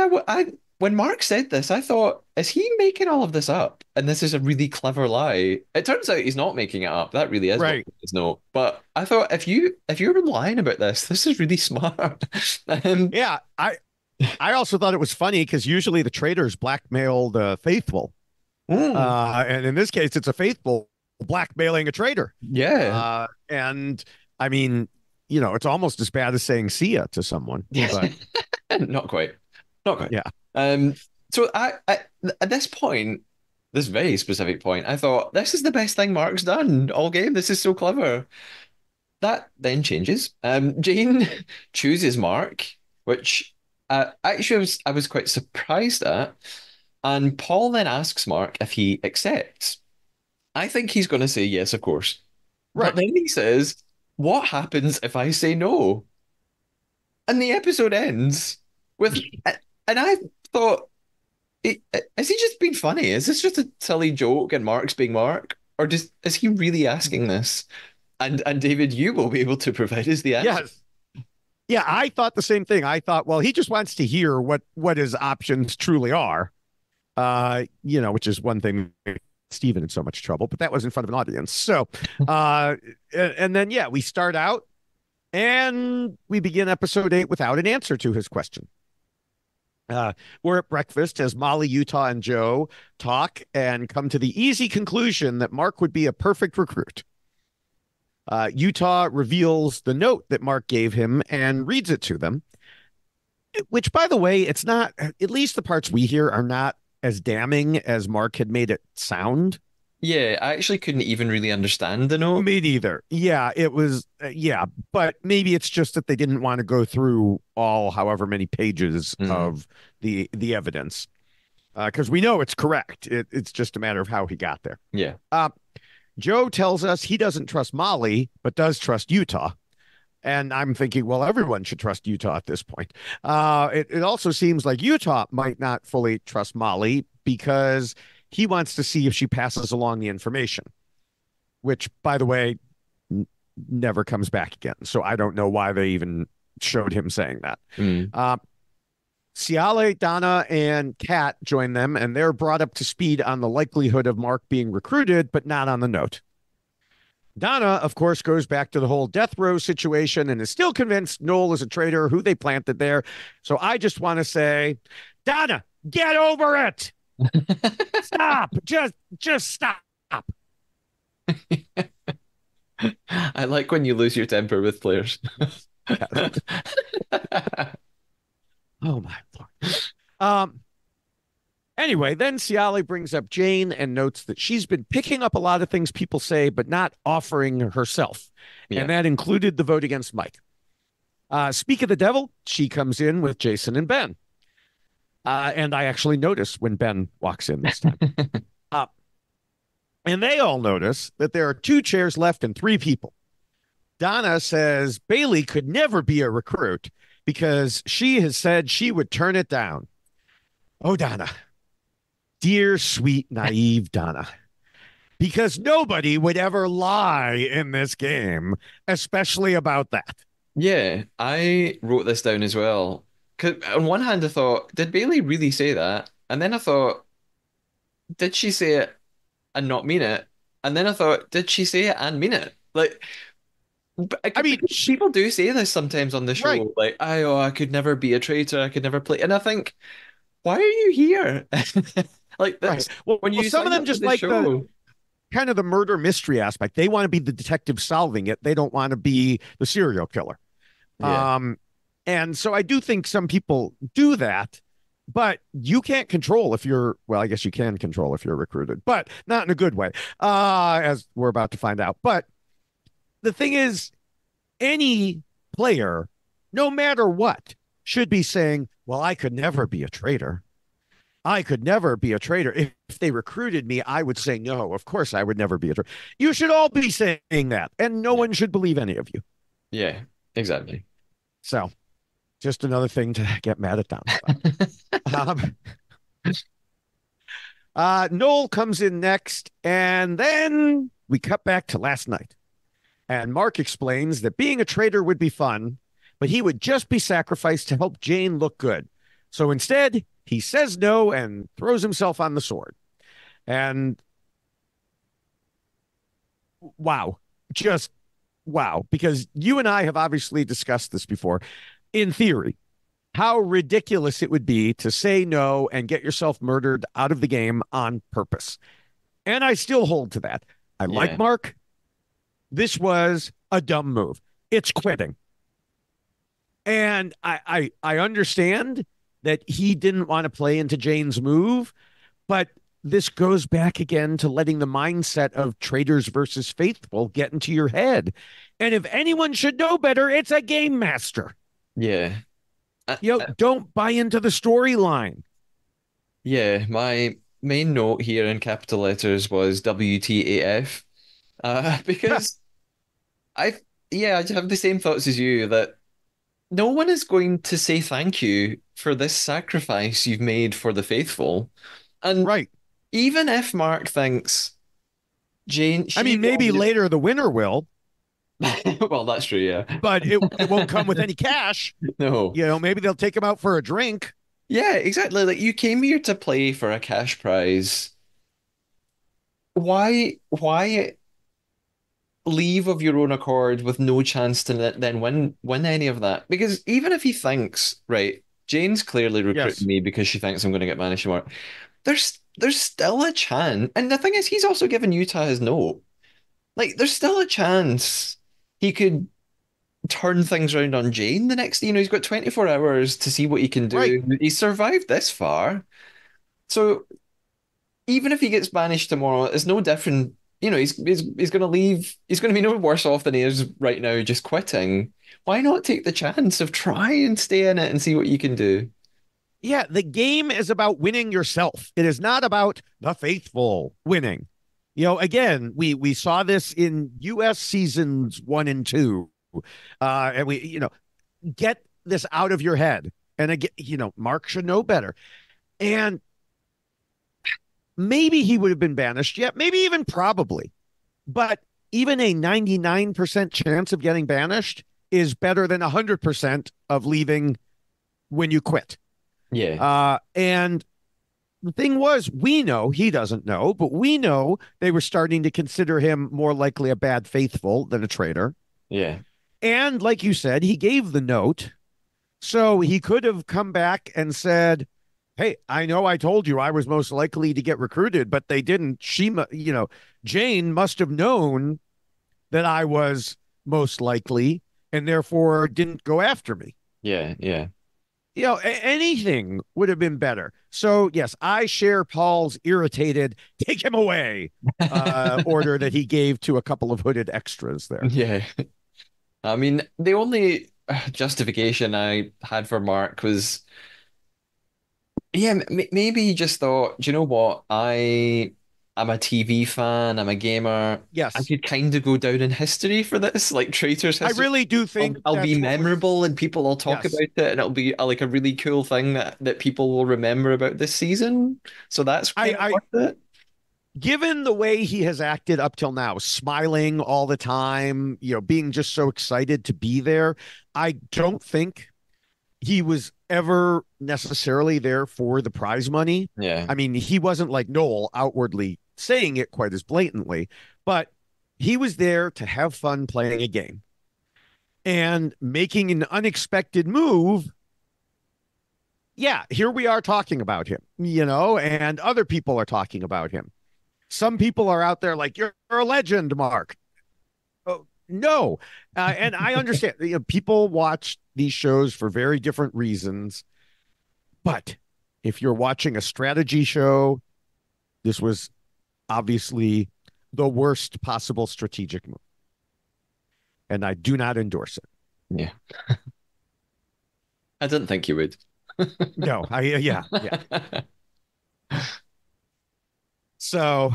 when Mark said this, I thought, is he making all of this up? And this is a really clever lie. It turns out he's not making it up. That really is what right. his note. But I thought if you're lying about this is really smart. Um, Yeah, I also thought it was funny because usually the traitors blackmail the faithful, mm, and in this case, it's a faithful blackmailing a traitor. yeah, And I mean, it's almost as bad as saying "see ya" to someone, yeah, but not quite, not quite. yeah, Um, so at this point, this very specific point, I thought this is the best thing Mark's done all game. This is so clever. That then changes. Jane chooses Mark, which actually I was quite surprised at. And Paul then asks Mark if he accepts. I think he's going to say yes, of course. But right. then he says, "What happens if I say no?" And the episode ends with, and I thought, has he just been funny? Is this just a silly joke and Mark's being Mark? Or is he really asking this? And David, you will be able to provide us the answer. Yes. Yeah, I thought the same thing. I thought, well, he just wants to hear what his options truly are. Which is one thing Stephen in so much trouble, but that was in front of an audience. So and then yeah, we start out and we begin episode 8 without an answer to his question. We're at breakfast as Molly, Utah, and Joe talk and come to the easy conclusion that Mark would be a perfect recruit. Utah reveals the note that Mark gave him and reads it to them, which, by the way, it's not, at least the parts we hear are not as damning as Mark had made it sound. Yeah, I actually couldn't even really understand the note. Me neither. Yeah, it was, yeah, but maybe it's just that they didn't want to go through all however many pages Mm, of the evidence because we know it's correct. It's just a matter of how he got there. yeah. Uh, Joe tells us he doesn't trust Molly, but does trust Utah. And I'm thinking, well, everyone should trust Utah at this point. It also seems like Utah might not fully trust Molly because he wants to see if she passes along the information, which, by the way, never comes back again. So I don't know why they even showed him saying that. Mm. Uh, Ciale, Donna, and Kat join them, and they're brought up to speed on the likelihood of Mark being recruited, but not on the note. Donna, of course, goes back to the whole death row situation and is still convinced Noel is a traitor who they planted there. So I just want to say, Donna, get over it. Stop. Just stop. I like when you lose your temper with players. Yes. Oh my Lord. Um, Anyway, then Ciale brings up Jane and notes that she's been picking up a lot of things people say, but not offering herself. Yeah. And that included the vote against Mike. Speak of the devil, she comes in with Jason and Ben. And I actually notice when Ben walks in this time. Uh, and they all notice that there are two chairs left and three people. Donna says Bailey could never be a recruit because she has said she would turn it down. Oh, Donna, dear, sweet, naive Donna, because nobody would ever lie in this game, especially about that. Yeah, I wrote this down as well. 'Cause on one hand, I thought, did Bailey really say that? And then I thought, did she say it and not mean it? And then I thought, did she say it and mean it? Like, I mean, because people do say this sometimes on the right, show, like, I could never be a traitor, I could never play. And I think, why are you here? Like, right. that's Well, when you some of signed them up for just the like the show. kind of the murder mystery aspect. They want to be the detective solving it. They don't want to be the serial killer. Yeah, Um, and so I do think some people do that, but you can't control if you're, well, I guess you can control if you're recruited, but not in a good way, as we're about to find out. But the thing is, any player, no matter what, should be saying, well, I could never be a traitor. I could never be a traitor. If they recruited me, I would say, no, of course I would never be a traitor. You should all be saying that, and no yeah, one should believe any of you. yeah, exactly. So just another thing to get mad at Donna about. Noel comes in next, and then we cut back to last night. And Mark explains that being a traitor would be fun, but he would just be sacrificed to help Jane look good. So instead, he says no and throws himself on the sword. And wow, just wow, because you and I have obviously discussed this before. In theory, how ridiculous it would be to say no and get yourself murdered out of the game on purpose. And I still hold to that. I like Yeah, Mark. This was a dumb move. It's quitting. And I understand that he didn't want to play into Jane's move, but this goes back again to letting the mindset of traitors versus faithful get into your head. And if anyone should know better, it's a game master. yeah. Uh, uh, Don't buy into the storyline. yeah, my main note here in capital letters was WTAF. Because I, yeah, I have the same thoughts as you that no one is going to say thank you for this sacrifice you've made for the faithful. And Right. even if Mark thinks Jane, I she mean, maybe will, later the winner will, well, that's true, yeah. but it won't come with any cash. No. Maybe they'll take him out for a drink. Yeah, exactly. Like you came here to play for a cash prize. Why leave of your own accord with no chance to then win any of that? Because even if he thinks, right, Jane's clearly recruiting Yes. me because she thinks I'm going to get banished tomorrow. There's still a chance. And the thing is, he's also given Utah his note. Like, there's still a chance he could turn things around on Jane the next, he's got 24 hours to see what he can Right. do. He's survived this far. So even if he gets banished tomorrow, it's no different. He's going to leave. He's going to be no worse off than he is right now, just quitting. Why not take the chance of try and stay in it and see what you can do? Yeah, the game is about winning yourself. It is not about the faithful winning. Again, we saw this in US seasons 1 and 2. And we, get this out of your head. And again, Mark should know better. And maybe he would have been banished. Yeah, maybe even probably. But even a 99% chance of getting banished is better than 100% of leaving when you quit. Yeah, And the thing was, we know he doesn't know, but we know they were starting to consider him more likely a bad faithful than a traitor. yeah, And like you said, he gave the note. So he could have come back and said, hey, I know I told you I was most likely to get recruited, but they didn't. Jane must have known that I was most likely and therefore didn't go after me. yeah, yeah. Anything would have been better. So, yes, I share Paul's irritated, take him away order that he gave to a couple of hooded extras there. Yeah. I mean, the only justification I had for Mark was, yeah, maybe he just thought, do you know what? I'm a TV fan, I'm a gamer. I Yes, could kind of go down in history for this, like Traitors I history. really do think I'll be that's what was. memorable and people will talk about Yes. it and it'll be like a really cool thing that people will remember about this season. So that's kind of I worth it. given the way he has acted up till now, smiling all the time, being just so excited to be there, I don't think he was ever necessarily there for the prize money. Yeah. I mean, he wasn't like Noel outwardly saying it quite as blatantly, but he was there to have fun playing a game and making an unexpected move. Yeah, here we are talking about him, and other people are talking about him. Some people are out there like, you're a legend, Mark. Oh, no. And I understand, people watch these shows for very different reasons. But if you're watching a strategy show, this was obviously the worst possible strategic move. And I do not endorse it. Yeah. I didn't think you would. No, yeah, yeah. So,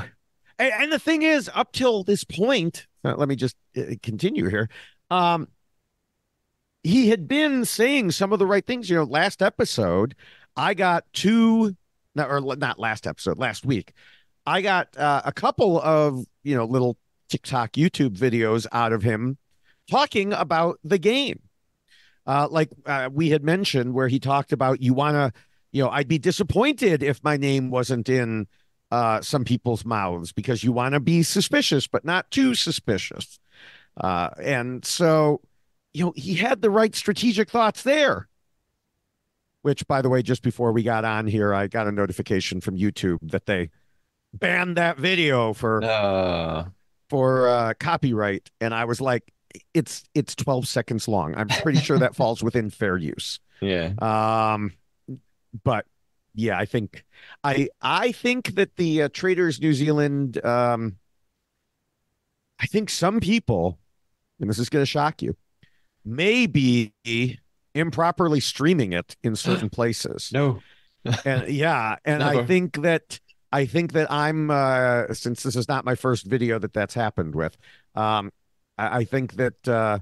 and the thing is, up till this point, let me just continue here. Um, he had been saying some of the right things. Last episode, I got two, or not last episode, last week, I got a couple of, little TikTok, YouTube videos out of him talking about the game. Like we had mentioned, where he talked about, I'd be disappointed if my name wasn't in some people's mouths because you want to be suspicious, but not too suspicious. And so, he had the right strategic thoughts there. Which, by the way, just before we got on here, I got a notification from YouTube that they banned that video for Uh, copyright, and I was like, it's 12 seconds long. I'm pretty sure that falls within fair use. yeah. Um, but yeah, I think that the Traders New Zealand, I think some people, and this is going to shock you, may be improperly streaming it in certain places. No. And yeah, and Never. I think that I'm since this is not my first video that's happened with. I think that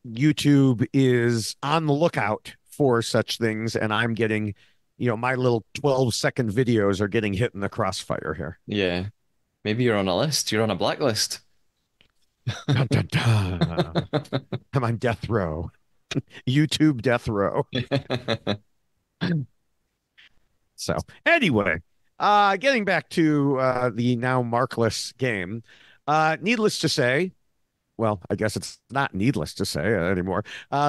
YouTube is on the lookout for such things, and I'm getting, my little 12-second videos are getting hit in the crossfire here. Yeah. Maybe you're on a list. You're on a blacklist. Dun, dun, dun. I'm on death row. YouTube death row. So anyway, getting back to the now markless game, needless to say, well, I guess it's not needless to say anymore.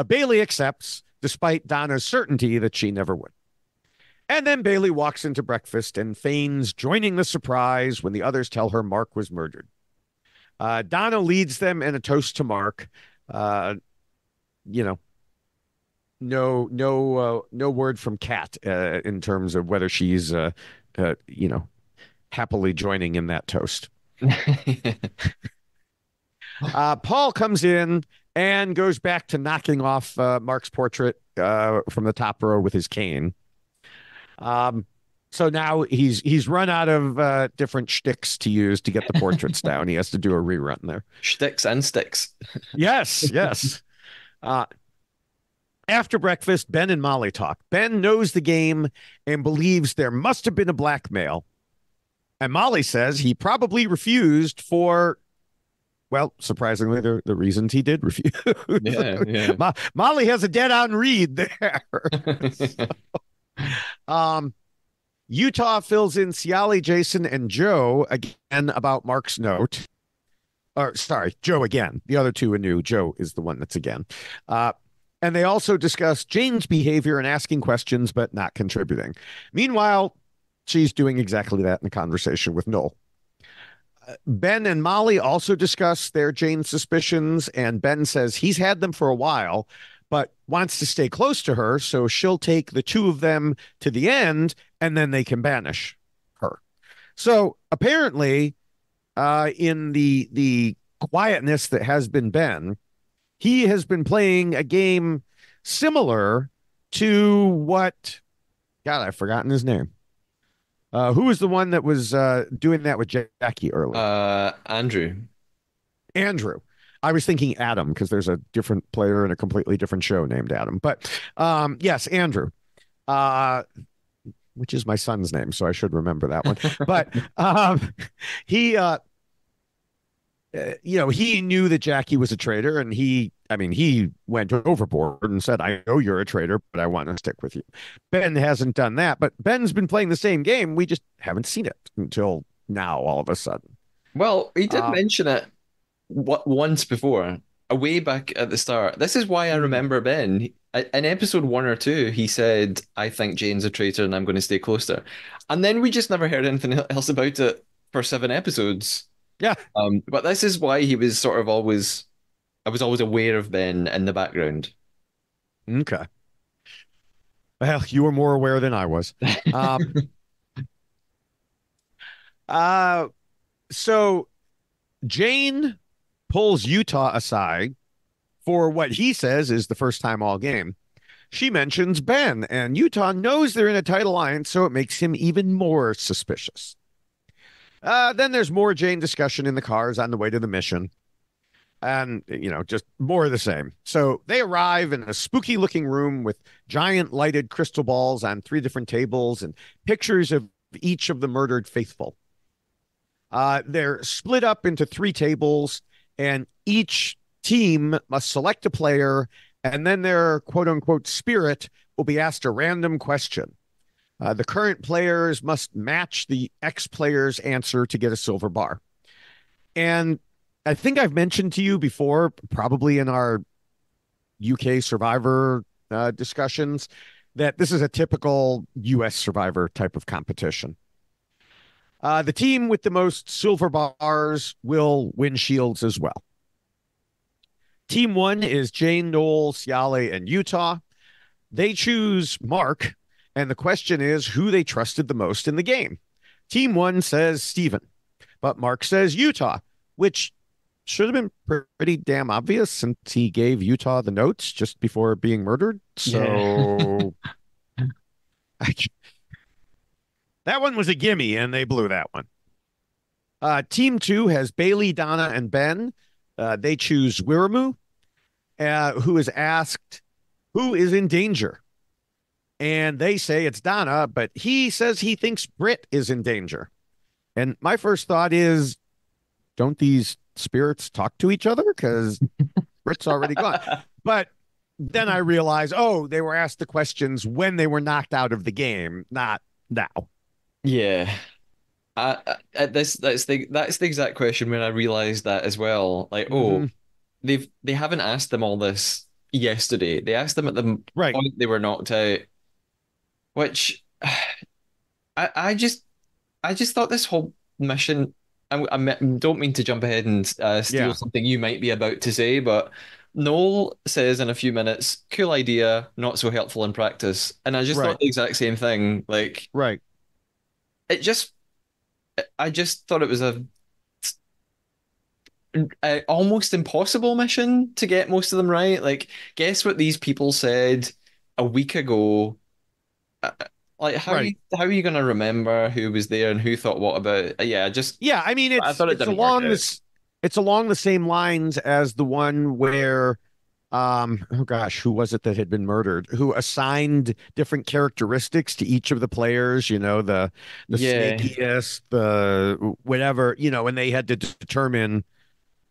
Bailey accepts, despite Donna's certainty that she never would. And then Bailey walks into breakfast and feigns joining the surprise when the others tell her Mark was murdered. Donna leads them in a toast to Mark. You know, no word from Kat in terms of whether she's happily joining in that toast. Paul comes in and goes back to knocking off Mark's portrait from the top row with his cane. So now he's run out of different shticks to use to get the portraits down. He has to do a rerun there. Shticks and sticks. Yes, yes. After breakfast, Ben and Molly talk. Ben knows the game and believes there must have been a blackmail. And Molly says he probably refused for, well, surprisingly, the reasons he did refuse. Yeah, yeah. Molly has a dead-on read there. Utah fills in Ciali, Jason, and Joe again about Mark's note. Or sorry, Joe again. The other two are new. Joe is the one that's again. And they also discuss Jane's behavior and asking questions, but not contributing. Meanwhile, she's doing exactly that in a conversation with Noel. Ben and Molly also discuss their Jane suspicions, and Ben says he's had them for a while, but wants to stay close to her, so she'll take the two of them to the end, and then they can banish her. So apparently, in the quietness that has been Ben, he has been playing a game similar to what, God, I've forgotten his name. Who was the one that was doing that with Jackie earlier? Andrew. Andrew. I was thinking Adam because there's a different player in a completely different show named Adam. But yes, Andrew, uh, which is my son's name, so I should remember that one. But he, he knew that Jackie was a traitor, and he went overboard and said, "I know you're a traitor, but I want to stick with you." Ben hasn't done that, but Ben's been playing the same game. We just haven't seen it until now, all of a sudden. Well, he did Uh, mention it once before, way back at the start. This is why I hmm. remember Ben. In episode 1 or 2, he said, "I think Jane's a traitor, and I'm going to stay close to her." And then we just never heard anything else about it for 7 episodes. Yeah. But this is why he was sort of always. I was always aware of Ben in the background. Okay. Well, you were more aware than I was. Um, uh, so Jane pulls Utah aside for what he says is the first time all game. She mentions Ben, and Utah knows they're in a tight alliance, so it makes him even more suspicious. Then there's more Jane discussion in the cars on the way to the mission. And, just more of the same. So they arrive in a spooky looking room with giant lighted crystal balls on three different tables and pictures of each of the murdered faithful. They're split up into three tables, and each team must select a player, and then their quote unquote spirit will be asked a random question. The current players must match the ex player's answer to get a silver bar. And I think I've mentioned to you before, probably in our UK Survivor discussions, that this is a typical US Survivor type of competition. The team with the most silver bars will win shields as well. Team one is Jane, Noel, Ciale, and Utah. They choose Mark, and the question is who they trusted the most in the game. Team one says Steven, but Mark says Utah, which should have been pretty damn obvious since he gave Utah the notes just before being murdered. Yeah. So that one was a gimme, and they blew that one. Team two has Bailey, Donna, and Ben. They choose Wiramu, who is asked who is in danger. And they say it's Donna, but he says he thinks Britt is in danger. And my first thought is, don't these spirits talk to each other? Because Britt's already gone. But then I realized, oh, they were asked the questions when they were knocked out of the game, not now. Yeah. That's the exact question when I realized that as well. Like, Mm-hmm. oh, they haven't asked them all this yesterday. They asked them at the Right. point they were knocked out, which I just thought this whole mission. Don't mean to jump ahead and steal Yeah. something you might be about to say, but Noel says in a few minutes, "Cool idea, not so helpful in practice," and I just thought Right. the exact same thing. Like, Right. it just, I just thought it was a almost impossible mission to get most of them right. Like, guess what these people said a week ago. Uh, Like, Right. how are you going to remember who was there and who thought what about it? Yeah, Yeah. I mean, I it's thought it it's didn't work along out. this. It's along the same lines as the one where, oh gosh, who was it that had been murdered? Who assigned different characteristics to each of the players? The Yeah, snakiest, the whatever, and they had to determine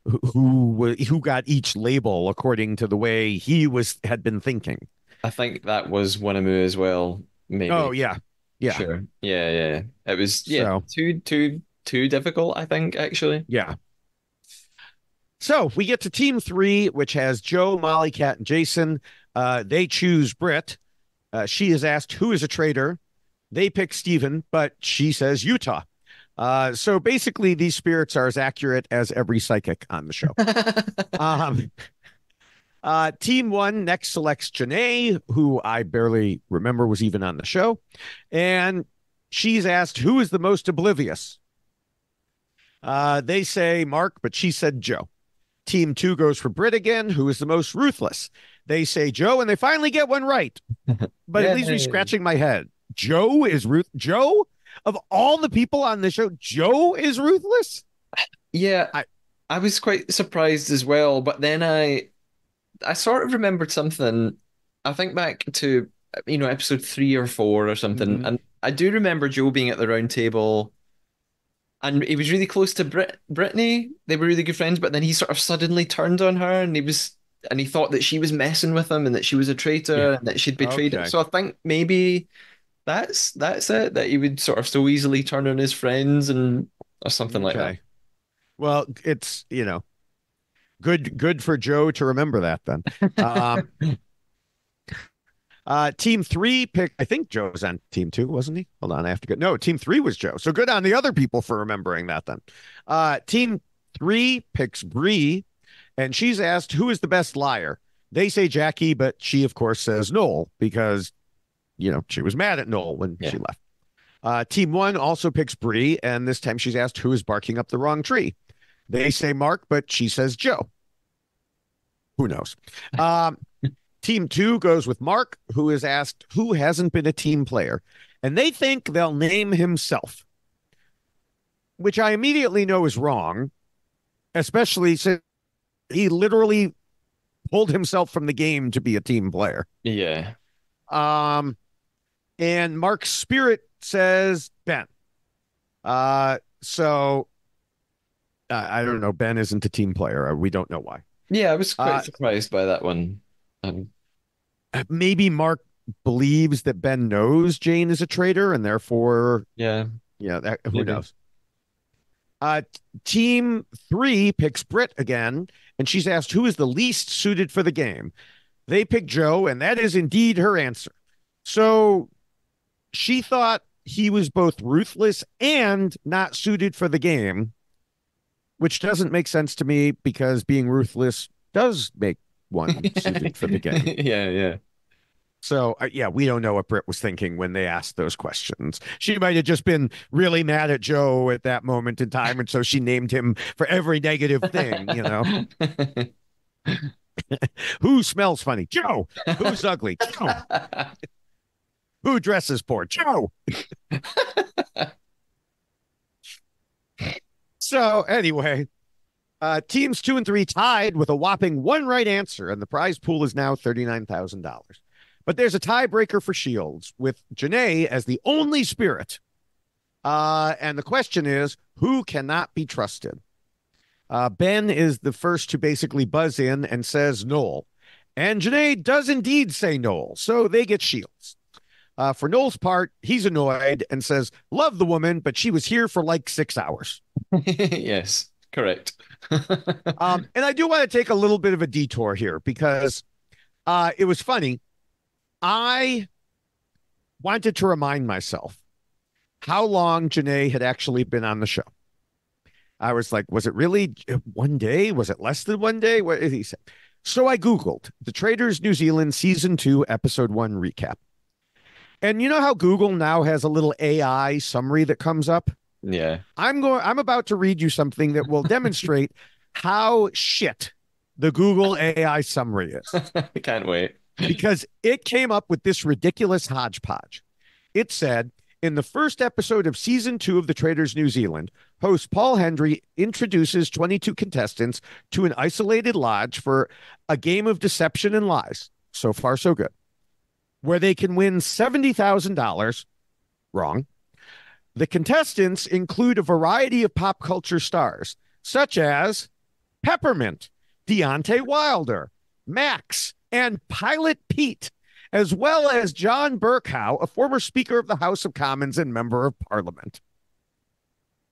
who got each label according to the way he had been thinking. I think that was Winamu as well. Oh Maybe. yeah, yeah. Sure. Yeah, yeah. It was So too difficult, I think, actually. yeah. So we get to team three, which has Joe, Molly, Cat, and Jason. They choose Britt. She is asked who is a traitor. They pick Steven, but she says Utah. So basically, these spirits are as accurate as every psychic on the show. Um, team one next selects Janae, who I barely remember was even on the show. And she's asked who is the most oblivious. They say Mark, but she said Joe. Team two goes for Britt again, who is the most ruthless. They say Joe, and they finally get one right. But it leaves me Yay. scratching my head. Joe is Ruth. Joe? of all the people on the show, Joe is ruthless. Yeah, I I was quite surprised as well, but then I sort of remembered something. I think back to episode 3 or 4 or something, mhm. and I do remember Joe being at the round table, and he was really close to Brittany. They were really good friends, but then he sort of suddenly turned on her, and he thought that she was messing with him and that she was a Yeah. traitor and that she'd betrayed him. Okay. So I think maybe that's it, that he would sort of so easily turn on his friends and or something like that. Okay. Well, it's, good for Joe to remember that then. Um, team three picked, I think Joe was on team two, wasn't he? Hold on, I have to go. No, team three was Joe. So good on the other people for remembering that then. Team three picks Bree, and she's asked who is the best liar. They say Jackie, but she, of course, says Noel because, she was mad at Noel when Yeah. she left. Team one also picks Bree, and this time she's asked who is barking up the wrong tree. They say Mark, but she says Joe. Who knows? Um, team two goes with Mark, who is asked who hasn't been a team player, and they think they'll name himself, which I immediately know is wrong, especially since he literally pulled himself from the game to be a team player. Yeah. Um, and Mark's spirit says Ben. So I don't know. Ben isn't a team player. We don't know why. Yeah, I was quite Uh, surprised by that one. Um, maybe Mark believes that Ben knows Jane is a traitor, and therefore, yeah, who maybe. knows? Team three picks Britt again, and she's asked who is the least suited for the game. They pick Joe, and that is indeed her answer. So she thought he was both ruthless and not suited for the game, which doesn't make sense to me because being ruthless does make one suited for the game. Yeah, yeah. So, yeah, we don't know what Britt was thinking when they asked those questions. She might have just been really mad at Joe at that moment in time. And so she named him for every negative thing. Who smells funny? Joe. Who's ugly? Joe. Who dresses poor? Joe. So, anyway, teams two and three tied with a whopping one right answer, and the prize pool is now $39,000. But there's a tiebreaker for Shields with Janae as the only spirit. And the question is, who cannot be trusted? Ben is the first to basically buzz in and says Noel. And Janae does indeed say Noel, so they get Shields. For Noel's part, he's annoyed and says, love the woman, but she was here for like 6 hours. Yes, correct. And I do want to take a little bit of a detour here because it was funny. I wanted to remind myself how long Janae had actually been on the show. I was like, was it really one day? Was it less than one day? What did he say? So I Googled the Traders New Zealand season 2, episode 1 recap. And you know how Google now has a little AI summary that comes up? Yeah. I'm about to read you something that will demonstrate how shit the Google AI summary is. I can't wait. Because it came up with this ridiculous hodgepodge. It said, in the first episode of season 2 of The Traders New Zealand, host Paul Hendry introduces 22 contestants to an isolated lodge for a game of deception and lies. So far, so good. Where they can win $70,000. Wrong. The contestants include a variety of pop culture stars, such as Peppermint, Deontay Wilder, Max, and Pilot Pete, as well as John Burkow, a former Speaker of the House of Commons and Member of Parliament.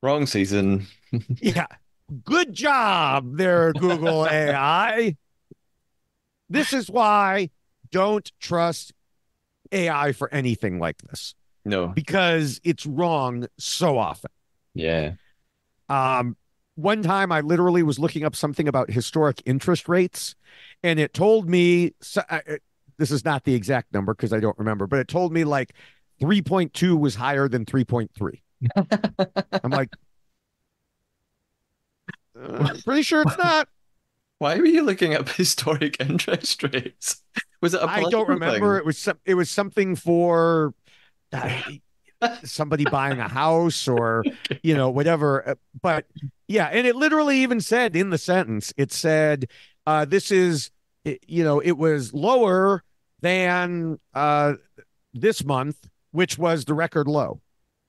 Wrong season. Yeah. Good job there, Google AI. This is why don't trust AI for anything like this No. because it's wrong so often. Yeah. One time I literally was looking up something about historic interest rates and it told me this is not the exact number because I don't remember, but it told me like 3.2 was higher than 3.3. I'm like, pretty sure it's not. Why were you looking up historic interest rates? Was it a I don't political remember. thing? It was something for somebody buying a house or, whatever. But yeah, and it literally even said in the sentence, it said, this is, it was lower than this month, which was the record low.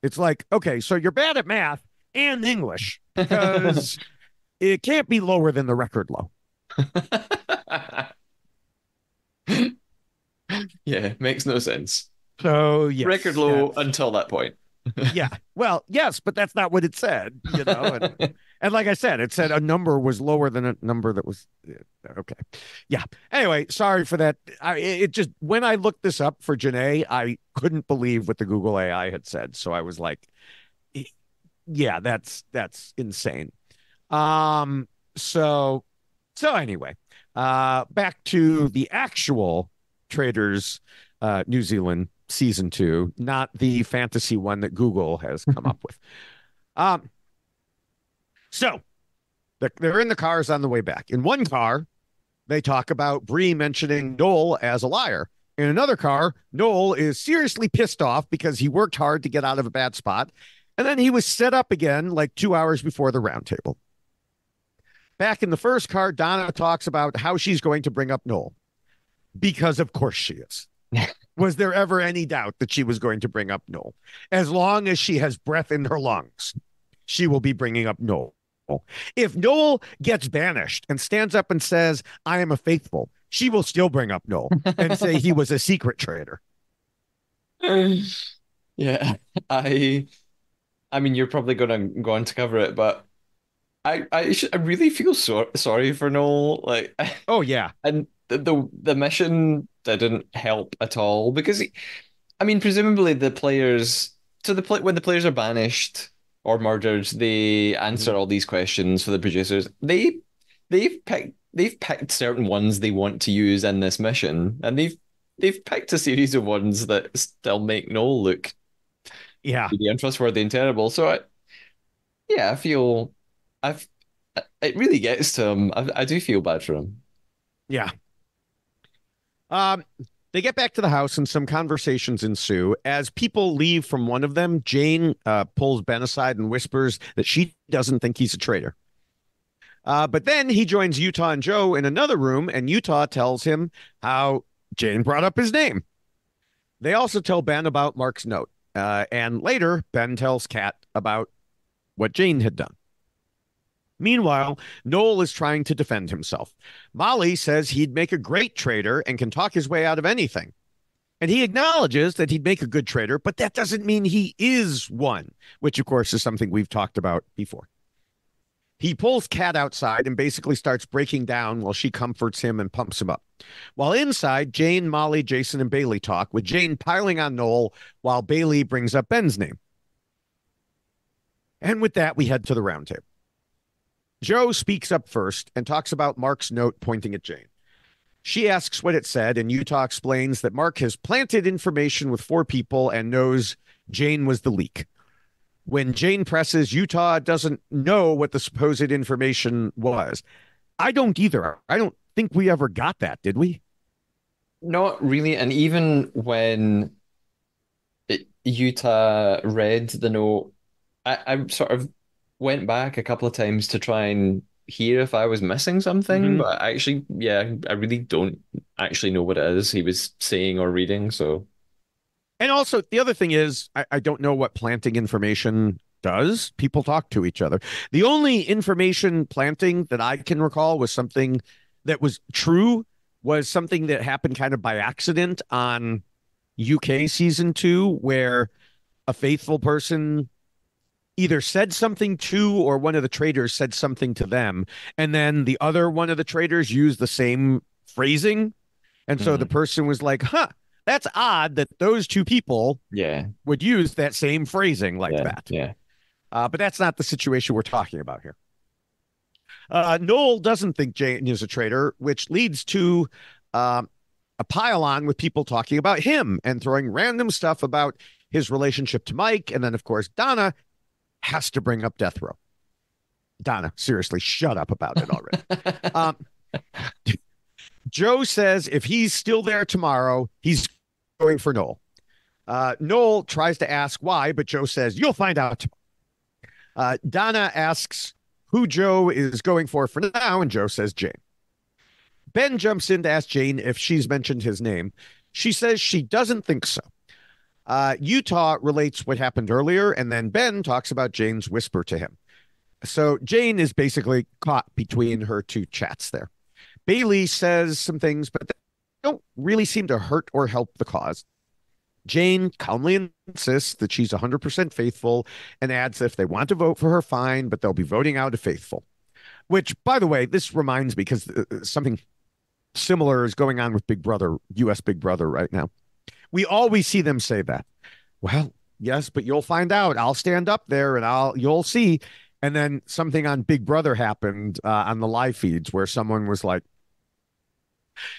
It's like, okay, so you're bad at math and English because it can't be lower than the record low. Yeah, makes no sense. So, Record yes, low that's, until that point. yeah. Well, yes, but that's not what it said, and like I said, it said a number was lower than a number that was okay. Yeah. Anyway, sorry for that. It just when I looked this up for Janae, I couldn't believe what the Google AI had said. So I was like, yeah, that's insane. Um, so anyway, back to the actual Traders New Zealand season 2, not the fantasy one that Google has come up with. Um, so they're in the cars on the way back. In one car, they talk about Bree mentioning Noel as a liar. In another car, Noel is seriously pissed off because he worked hard to get out of a bad spot, and then he was set up again like 2 hours before the roundtable. Back in the first car, Donna talks about how she's going to bring up Noel, because of course she is. Was there ever any doubt that she was going to bring up Noel? As long as she has breath in her lungs, she will be bringing up Noel. If Noel gets banished and stands up and says, I am a faithful, she will still bring up Noel and say he was a secret traitor. Yeah, I mean, you're probably gonna go on to cover it, but I really feel sorry for Noel. Like, Oh, yeah. and the mission didn't help at all because I mean, presumably the players, so when the players are banished or murdered, they answer Mhm. all these questions for the producers. They've picked certain ones they want to use in this mission, and they've picked a series of ones that still make Noel look Yeah. really untrustworthy and terrible. So yeah, I feel I've it really gets to him. I do feel bad for him. Yeah. Um, they get back to the house and some conversations ensue. As people leave from one of them, Jane pulls Ben aside and whispers that she doesn't think he's a traitor. But then he joins Utah and Joe in another room, and Utah tells him how Jane brought up his name. They also tell Ben about Mark's note. And later, Ben tells Kat about what Jane had done. Meanwhile, Noel is trying to defend himself. Molly says he'd make a great trader and can talk his way out of anything. And he acknowledges that he'd make a good trader, but that doesn't mean he is one, which, of course, is something we've talked about before. He pulls Kat outside and basically starts breaking down while she comforts him and pumps him up. While inside, Jane, Molly, Jason, and Bailey talk, with Jane piling on Noel while Bailey brings up Ben's name. And with that, we head to the roundtable. Joe speaks up first and talks about Mark's note pointing at Jane. She asks what it said, and Utah explains that Mark has planted information with 4 people and knows Jane was the leak. When Jane presses, Utah doesn't know what the supposed information was. I don't either. I don't think we ever got that, did we? Not really, and even when Utah read the note, I sort of went back a couple of times to try and hear if I was missing something, Mm-hmm. but actually, yeah, I really don't actually know what it is he was saying or reading. So, And also, the other thing is, I don't know what planting information does. People talk to each other. The only information planting that I can recall was something that was true, was something that happened kind of by accident on UK season 2, where a faithful person either said something to or one of the traders said something to them. And then the other one of the traders used the same phrasing. And so the mhm. person was like, huh, that's odd that those 2 people Yeah, would use that same phrasing like yeah, that. yeah. But that's not the situation we're talking about here. Noel doesn't think Jane is a traitor, which leads to uh, a pile on with people talking about him and throwing random stuff about his relationship to Mike. And then, of course, Donna has to bring up Death Row. Donna, seriously, shut up about it already. Um, Joe says if he's still there tomorrow, he's going for Noel. Noel tries to ask why, but Joe says, "You'll find out." Donna asks who Joe is going for now, and Joe says Jane. Ben jumps in to ask Jane if she's mentioned his name. She says she doesn't think so. Utah relates what happened earlier, and then Ben talks about Jane's whisper to him. So Jane is basically caught between her two chats there. Bailey says some things, but they don't really seem to hurt or help the cause. Jane calmly insists that she's 100% faithful and adds if they want to vote for her, fine, but they'll be voting out a faithful. Which, by the way, this reminds me because something similar is going on with Big Brother, US Big Brother right now. We always see them say that. Well, yes, but you'll find out. I'll stand up there and you'll see. And then something on Big Brother happened on the live feeds where someone was like,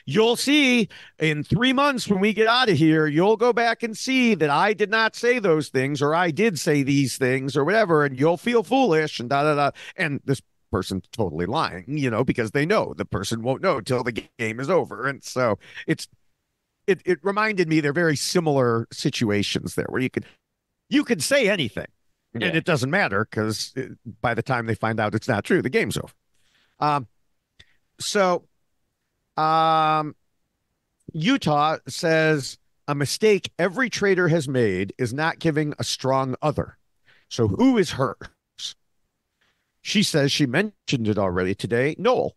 "You'll see in 3 months when we get out of here, you'll go back and see that I did not say those things or I did say these things or whatever, and you'll feel foolish and da da da." And this person's totally lying, because they know the person won't know till the game is over. And so it reminded me they're very similar situations there where you could say anything and Yeah. it doesn't matter because by the time they find out it's not true, the game's over. Um, so um, Utah says a mistake every trader has made is not giving a strong other. So who is hers? She says she mentioned it already today, Noel.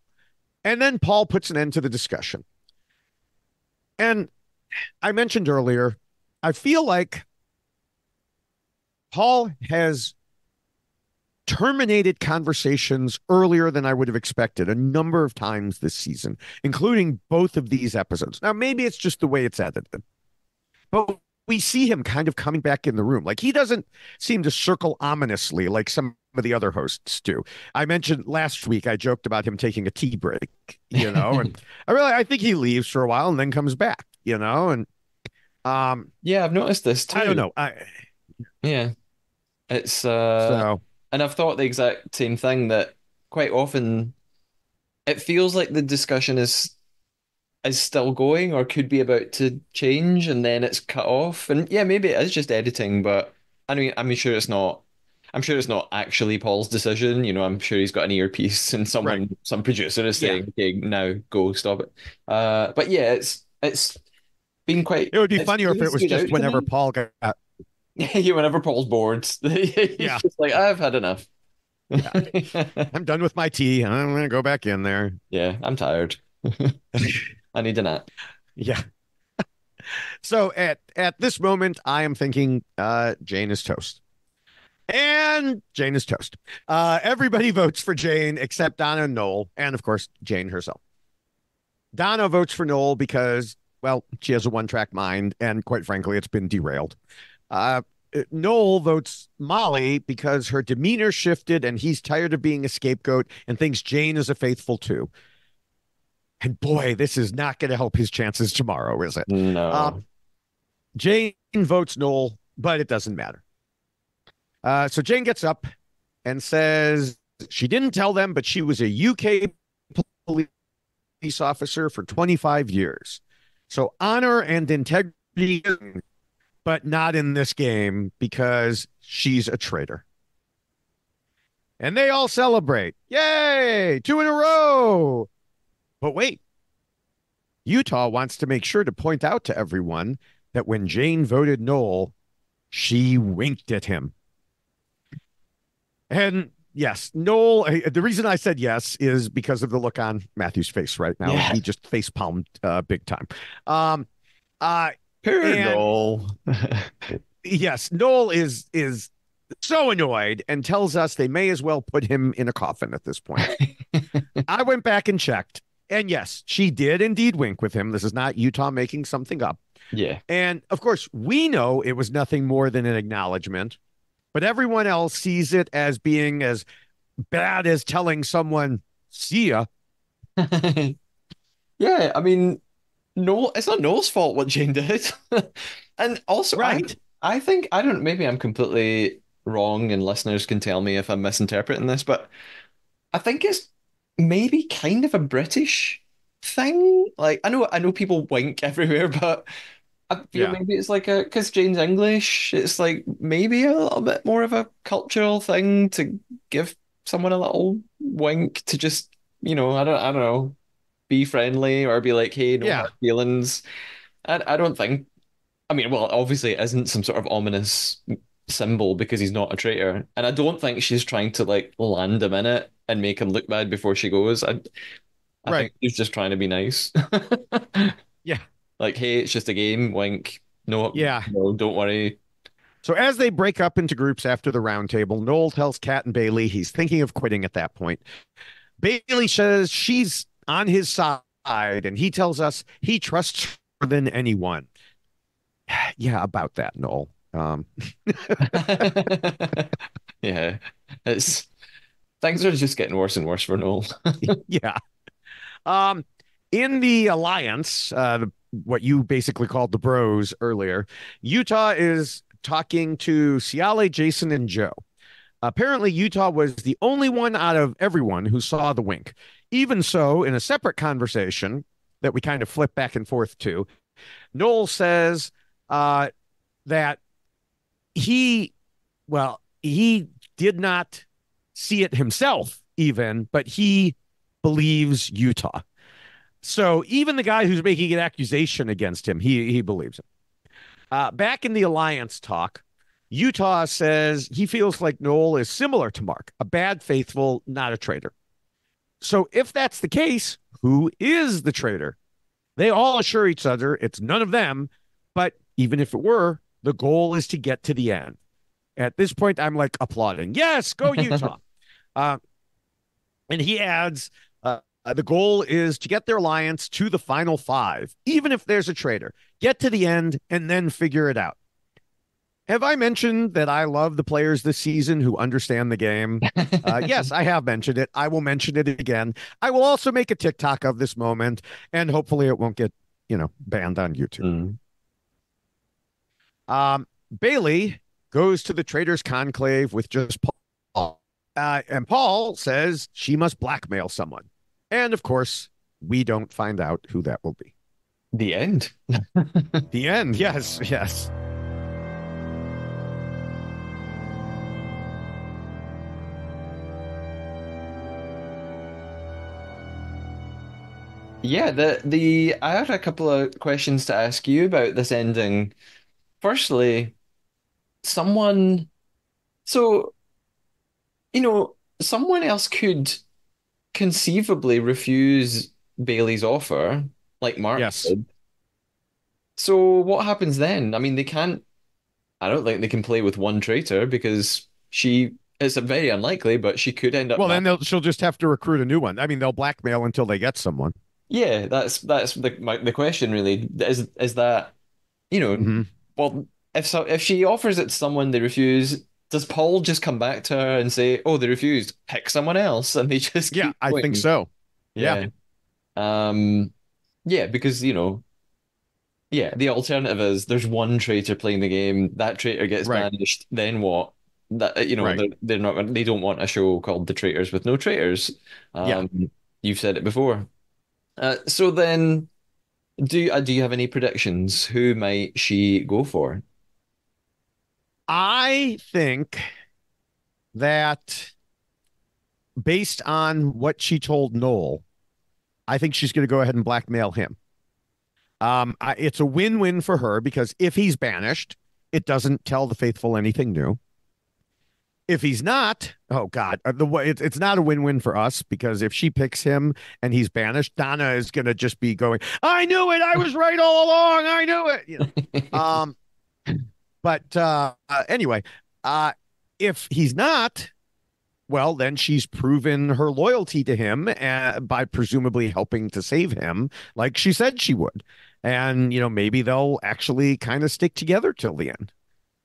And then Paul puts an end to the discussion. And I mentioned earlier, I feel like Paul has terminated conversations earlier than I would have expected a number of times this season, including both of these episodes. Now, maybe it's just the way it's edited, but we see him kind of coming back in the room. Like he doesn't seem to circle ominously like some of the other hosts do. I mentioned last week, I joked about him taking a tea break, and I think he leaves for a while and then comes back, and Yeah, I've noticed this I don't too. know. Yeah. It's So and I've thought the exact same thing that quite often it feels like the discussion is still going or could be about to change and then it's cut off. And yeah, maybe it is just editing, but I'm sure it's not. I'm sure it's not actually Paul's decision. I'm sure he's got an earpiece and right. some producer is Yeah. saying, "Okay, now go stop it." But yeah, it's been It would be it's funnier if really it was stood just out to whenever me. Paul got, Yeah, whenever Paul's bored, he's yeah, just like, "I've had enough." yeah, I'm done with my tea. I'm going to go back in there. Yeah, I'm tired. I need a nap. Yeah. So at this moment, I am thinking Jane is toast. And Jane is toast. Everybody votes for Jane except Donna and Noel, and of course, Jane herself. Donna votes for Noel because, well, she has a one-track mind, and quite frankly, it's been derailed. Uh, Noel votes Molly because her demeanor shifted and he's tired of being a scapegoat and thinks Jane is a faithful too. And boy, this is not going to help his chances tomorrow, is it? No. Jane votes Noel, but it doesn't matter. So Jane gets up and says she didn't tell them, but she was a UK police officer for 25 years. So honor and integrity, but not in this game because she's a traitor. And they all celebrate. Yay! 2 in a row. But wait, Utah wants to make sure to point out to everyone that when Jane voted Noel, she winked at him. And yes, Noel, the reason I said yes is because of the look on Matthew's face right now. Yeah. He just face palmed big time. Um, uh, Poor and Noel. yes, Noel is so annoyed and tells us they may as well put him in a coffin at this point. I went back and checked. And yes, she did indeed wink with him. This is not Utah making something up. Yeah. And of course, we know it was nothing more than an acknowledgement, but everyone else sees it as being as bad as telling someone, see ya. Yeah, no, it's not Noel's fault what Jane did. And also, Right. I think, I don't, maybe I'm completely wrong and listeners can tell me if I'm misinterpreting this, but I think it's maybe kind of a British thing. Like, I know people wink everywhere, but I feel Yeah. maybe it's like a because Jane's English, it's like maybe a little bit more of a cultural thing to give someone a little wink to just, I don't know, be friendly or be like, hey, no Yeah. hard feelings. I don't think. I mean, well, obviously it isn't some sort of ominous symbol because he's not a traitor, and I don't think she's trying to like land him in it and make him look bad before she goes. I think Right. she's just trying to be nice. Yeah. Like, hey, it's just a game, wink. No, Yeah. no, don't worry. So as they break up into groups after the roundtable, Noel tells Kat and Bailey he's thinking of quitting at that point. Bailey says she's on his side, and he tells us he trusts her than anyone. Yeah, about that, Noel. Yeah, it's things are just getting worse and worse for Noel. Yeah. Um, in the alliance, what you basically called the bros earlier, Utah is talking to Ciale, Jason, and Joe. Apparently, Utah was the only one out of everyone who saw the wink. Even so, in a separate conversation that we kind of flip back and forth to, Noel says uh, that he, well, he did not see it himself, even, but he believes Utah. So even the guy who's making an accusation against him, he believes him. Back in the alliance talk, Utah says he feels like Noel is similar to Mark, a bad faithful, not a traitor. So if that's the case, who is the traitor? They all assure each other it's none of them, but even if it were, the goal is to get to the end. At this point, I'm like applauding. Yes, go Utah. Uh, and he adds, the goal is to get their alliance to the final five, even if there's a traitor. Get to the end and then figure it out. Have I mentioned that I love the players this season who understand the game? Yes, I have mentioned it. I will mention it again. I will also make a TikTok of this moment, and hopefully it won't get, banned on YouTube. Mm. Bailey goes to the Traitors Conclave with just Paul. And Paul says she must blackmail someone. And of course, we don't find out who that will be. The end. The end. Yes, yes. Yeah, the I had a couple of questions to ask you about this ending. Firstly, someone so someone else could conceivably refuse Bailey's offer, like Mark Yes. did. So what happens then? I mean, I don't think they can play with one traitor because it's a very unlikely, but she could end up Well, back. then she'll just have to recruit a new one. I mean, they'll blackmail until they get someone. Yeah, that's the question really. Is that, you know, Hmm. well, if she offers it to someone they refuse, does Paul just come back to her and say, "Oh, they refused, pick someone else," and they just Yeah, keep I think going? so. Yeah, Yeah. Um, yeah, because yeah, the alternative is there's one traitor playing the game, that traitor gets right, banished, then what? That right. they're not they don't want a show called The Traitors with no traitors. Yeah. You've said it before. So then do you have any predictions? Who might she go for? I think that based on what she told Noel, I think she's going to go ahead and blackmail him. It's a win-win for her because if he's banished, it doesn't tell the faithful anything new. If he's not, oh God, it's not a win-win for us because if she picks him and he's banished, Donna is going to just be going, "I knew it, I was right all along, I knew it." But anyway, uh, if he's not, well, then she's proven her loyalty to him by presumably helping to save him, like she said she would. And maybe they'll actually kind of stick together till the end.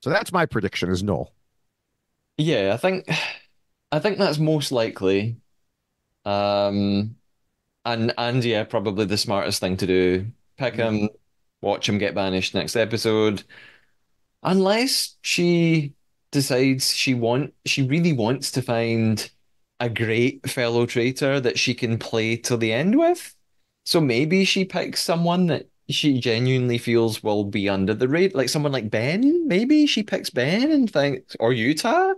So that's my prediction is Noel. Yeah, I think that's most likely. Um, and yeah, probably the smartest thing to do. Pick Mhm. him, watch him get banished next episode. Unless she decides she really wants to find a great fellow traitor that she can play till the end with. So maybe she picks someone that she genuinely feels will be under the radar. Like someone like Ben, maybe she picks Ben and thinks, or Utah.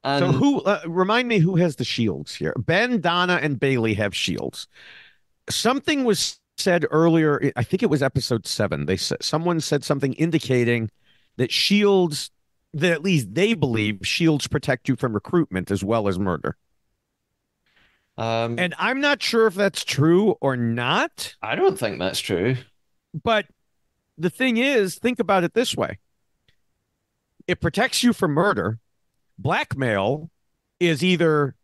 So And who remind me who has the shields here? Ben, Donna, and Bailey have shields. Something was said earlier. I think it was episode 7. They said someone said something indicating that shields, that at least they believe shields protect you from recruitment as well as murder. um, And I'm not sure if that's true or not. I don't think that's true. But the thing is, think about it this way: it protects you from murder. Blackmail is either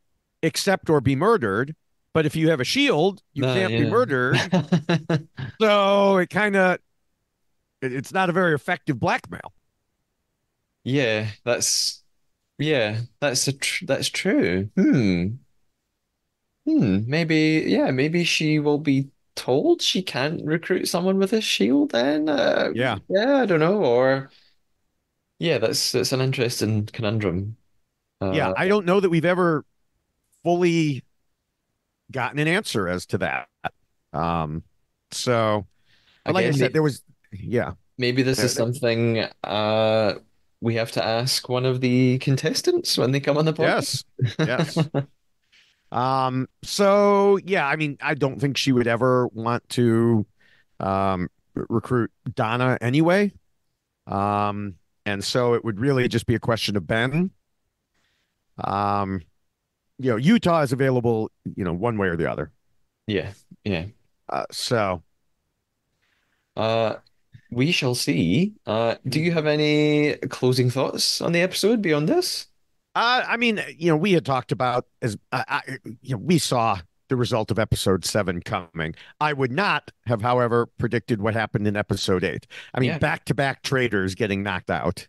accept or be murdered. But if you have a shield, you No, can't be murdered. yeah. So it's not a very effective blackmail. Yeah, that's true. Maybe, yeah, maybe she will be told she can't recruit someone with a shield then. Yeah. Yeah, I don't know. Or yeah, that's an interesting conundrum. Yeah. Uh, I don't know that we've ever fully gotten an answer as to that. Um, so, but like I again, said, yeah, maybe this is there- something we have to ask one of the contestants when they come on the yes, yes. podcast. So yeah, I mean, I don't think she would ever want to, recruit Donna anyway. And so it would really just be a question of Ben. Um, Utah is available, one way or the other. Yeah, yeah. So Uh, we shall see. Do you have any closing thoughts on the episode beyond this? I mean, we had talked about we saw the result of episode 7 coming. I would not have, however, predicted what happened in episode 8. I mean, Yeah. back-to-back traders getting knocked out,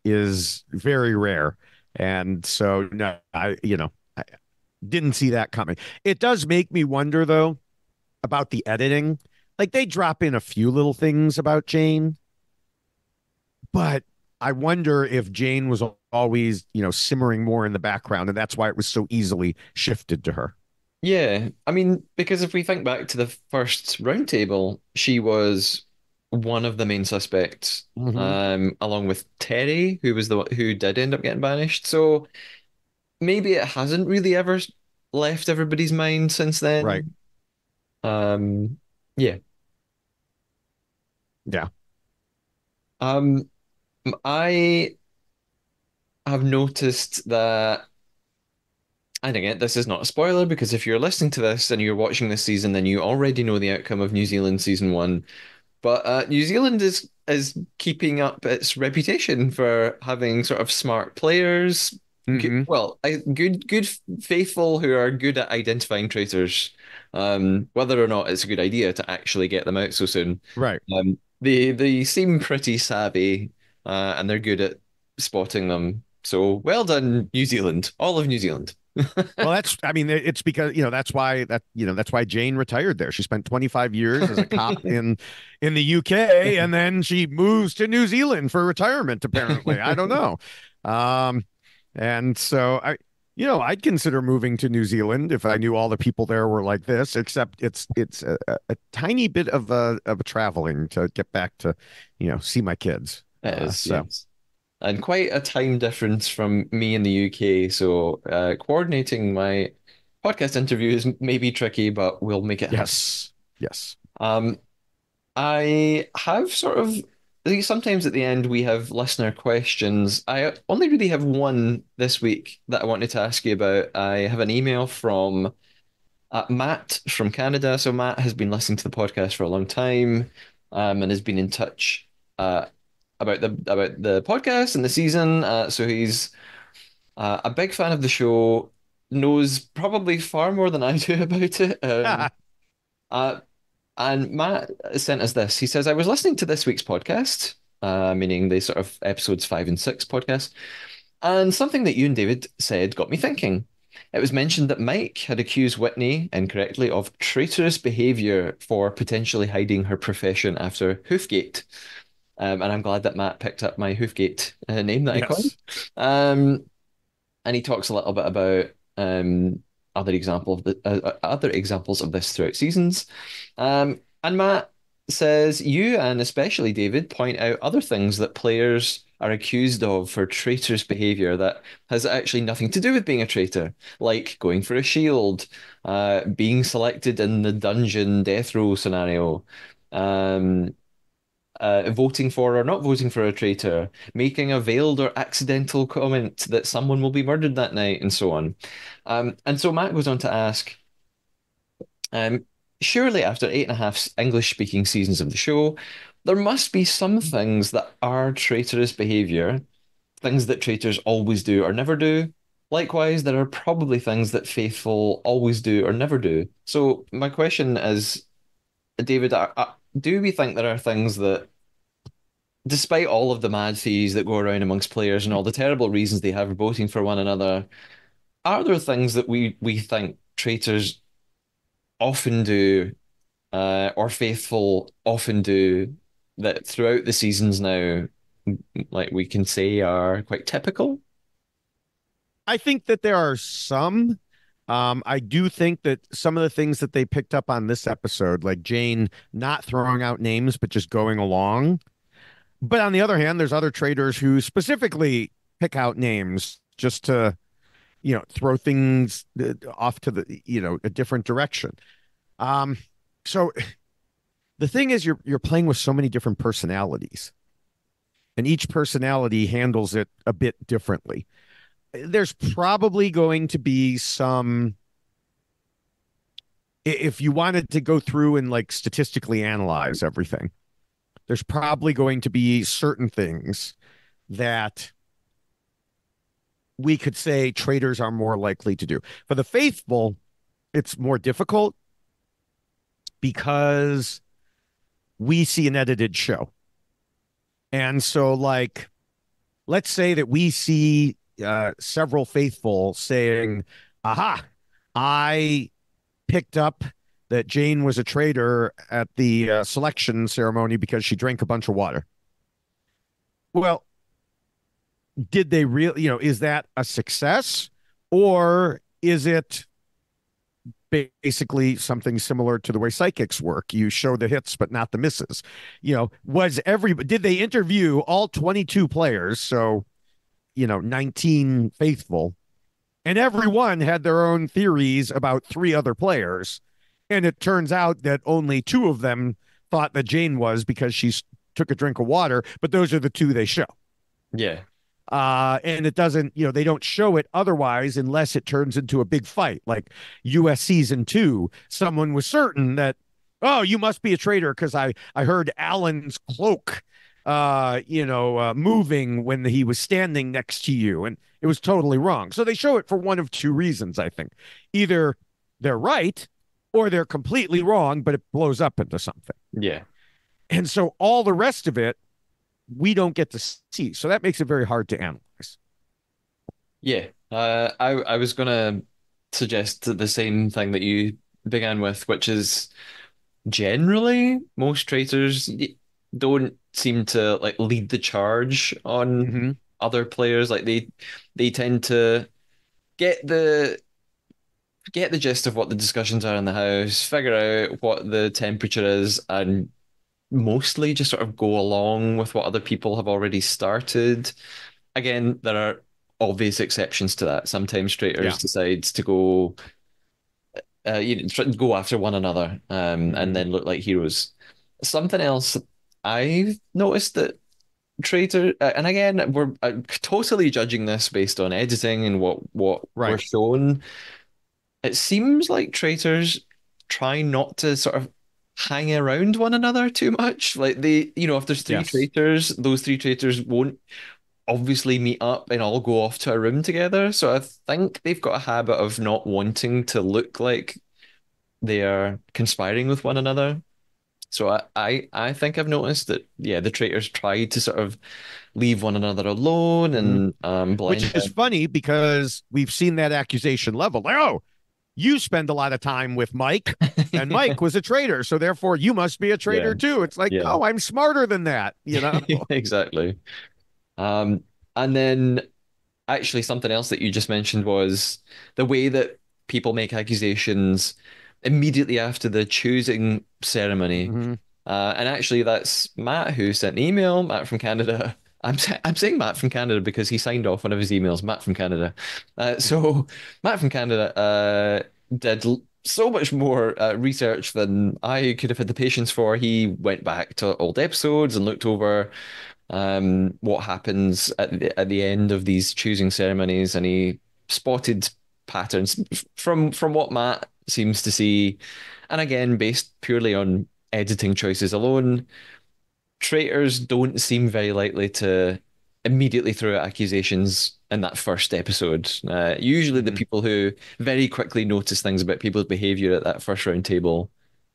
is very rare. And so, no, I didn't see that coming. It does make me wonder, though, about the editing. Like they drop in a few little things about Jane, but I wonder if Jane was always, simmering more in the background, and that's why it was so easily shifted to her. Yeah, I mean, because if we think back to the first roundtable, she was one of the main suspects, Hmm. along with Terry, who was the one who did end up getting banished. So maybe it hasn't really ever left everybody's mind since Right. then. Yeah. Yeah. Um, I have noticed that. And again, this is not a spoiler because if you're listening to this and you're watching this season, then you already know the outcome of New Zealand season 1. But New Zealand is keeping up its reputation for having sort of smart players, good, Hmm. well, good faithful who are good at identifying traitors. Whether or not it's a good idea to actually get them out so soon. Right. They seem pretty savvy, and they're good at spotting them. So well done, New Zealand, all of New Zealand. Well, I mean, it's because, that's why Jane retired there. She spent 25 years as a cop in the UK, and then she moves to New Zealand for retirement, apparently. I don't know. Um, and so I'd consider moving to New Zealand if I knew all the people there were like this, except it's a tiny bit of a traveling to get back to, see my kids. It is, So yes. And quite a time difference from me in the UK. So coordinating my podcast interviews may be tricky, but we'll make it happen. yes, yes. Um, I have sort of sometimes at the end we have listener questions. I only really have one this week that I wanted to ask you about. I have an email from Matt from Canada. So Matt has been listening to the podcast for a long time, and has been in touch about the podcast and the season. So he's a big fan of the show, knows probably far more than I do about it. Uh, and Matt sent us this. He says, I was listening to this week's podcast, meaning the sort of episodes 5 and 6 podcast, and something that you and David said got me thinking. It was mentioned that Mike had accused Whitney incorrectly of traitorous behavior for potentially hiding her profession after Hoofgate. And I'm glad that Matt picked up my Hoofgate name that I coined. Yes. Um, and he talks a little bit about other examples of this throughout seasons. And Matt says you and especially David point out other things that players are accused of for traitors' behavior that has actually nothing to do with being a traitor, like going for a shield, being selected in the dungeon death row scenario, um, voting for or not voting for a traitor, making a veiled or accidental comment that someone will be murdered that night, and so on. And so Matt goes on to ask. Um, Surely, after 8.5 English speaking seasons of the show, there must be some things that are traitorous behavior, things that traitors always do or never do. Likewise, there are probably things that faithful always do or never do. So, my question is, David, do we think there are things that, despite all of the mad theories that go around amongst players and all the terrible reasons they have for voting for one another, are there things that we think traitors often do or faithful often do that throughout the seasons now, like we can say are quite typical. I think that there are some. I do think that some of the things that they picked up on this episode, like Jane not throwing out names but just going along. But on the other hand, there's other traders who specifically pick out names just to, throw things off to the, a different direction. Um, so the thing is, you're playing with so many different personalities, and each personality handles it a bit differently. There's probably going to be some, if you wanted to go through and like statistically analyze everything, there's probably going to be certain things that we could say traders are more likely to do. For the faithful, it's more difficult because we see an edited show. And so, like, let's say that we see several faithful saying, aha, I picked up that Jane was a traitor at the selection ceremony because she drank a bunch of water. Well, did they really, is that a success or is it basically something similar to the way psychics work? You show the hits, but not the misses. Did they interview all 22 players? So, 19 faithful, and everyone had their own theories about three other players. And it turns out that only two of them thought that Jane was because she took a drink of water, but those are the two they show. Yeah. And it doesn't, they don't show it otherwise unless it turns into a big fight. Like US season 2, someone was certain that, oh, you must be a traitor because I heard Alan's cloak, moving when he was standing next to you, and it was totally wrong. So they show it for one of two reasons, I think. Either they're right or they're completely wrong, but it blows up into something. Yeah. And so all the rest of it, we don't get to see. So that makes it very hard to analyze. Yeah. I was gonna suggest the same thing that you began with, which is generally most traitors don't seem to like lead the charge on Mm-hmm. other players. Like they tend to get the get the gist of what the discussions are in the house, figure out what the temperature is, and mostly just sort of go along with what other people have already started. Again, there are obvious exceptions to that. Sometimes Yeah. traders decide to go, go after one another, and Mm-hmm. then look like heroes. Something else I've noticed that trader, and again, we're totally judging this based on editing and what we're Right. shown. It seems like traitors try not to sort of hang around one another too much. Like if there's three Yes. traitors, those three traitors won't obviously meet up and all go off to a room together. So I think they've got a habit of not wanting to look like they are conspiring with one another. So I think I've noticed that yeah, the traitors try to sort of leave one another alone Mm-hmm. and blend Which is in. funny because we've seen that accusation level. Like, oh, you spend a lot of time with Mike, and Mike was a traitor, so therefore you must be a Yeah, traitor too. It's like, yeah, no, I'm smarter than that. exactly. Um, and then actually something else that you just mentioned was the way that people make accusations. immediately after the choosing ceremony. Hmm. And actually, that's Matt who sent an email. Matt from Canada. I'm saying Matt from Canada because he signed off one of his emails. Matt from Canada. So Matt from Canada did so much more research than I could have had the patience for. He went back to old episodes and looked over what happens at the end of these choosing ceremonies, and he spotted patterns from what Matt seems to see, and again, based purely on editing choices alone, traitors don't seem very likely to immediately throw out accusations in that first episode. Usually, the Hmm. people who very quickly notice things about people's behavior at that first round table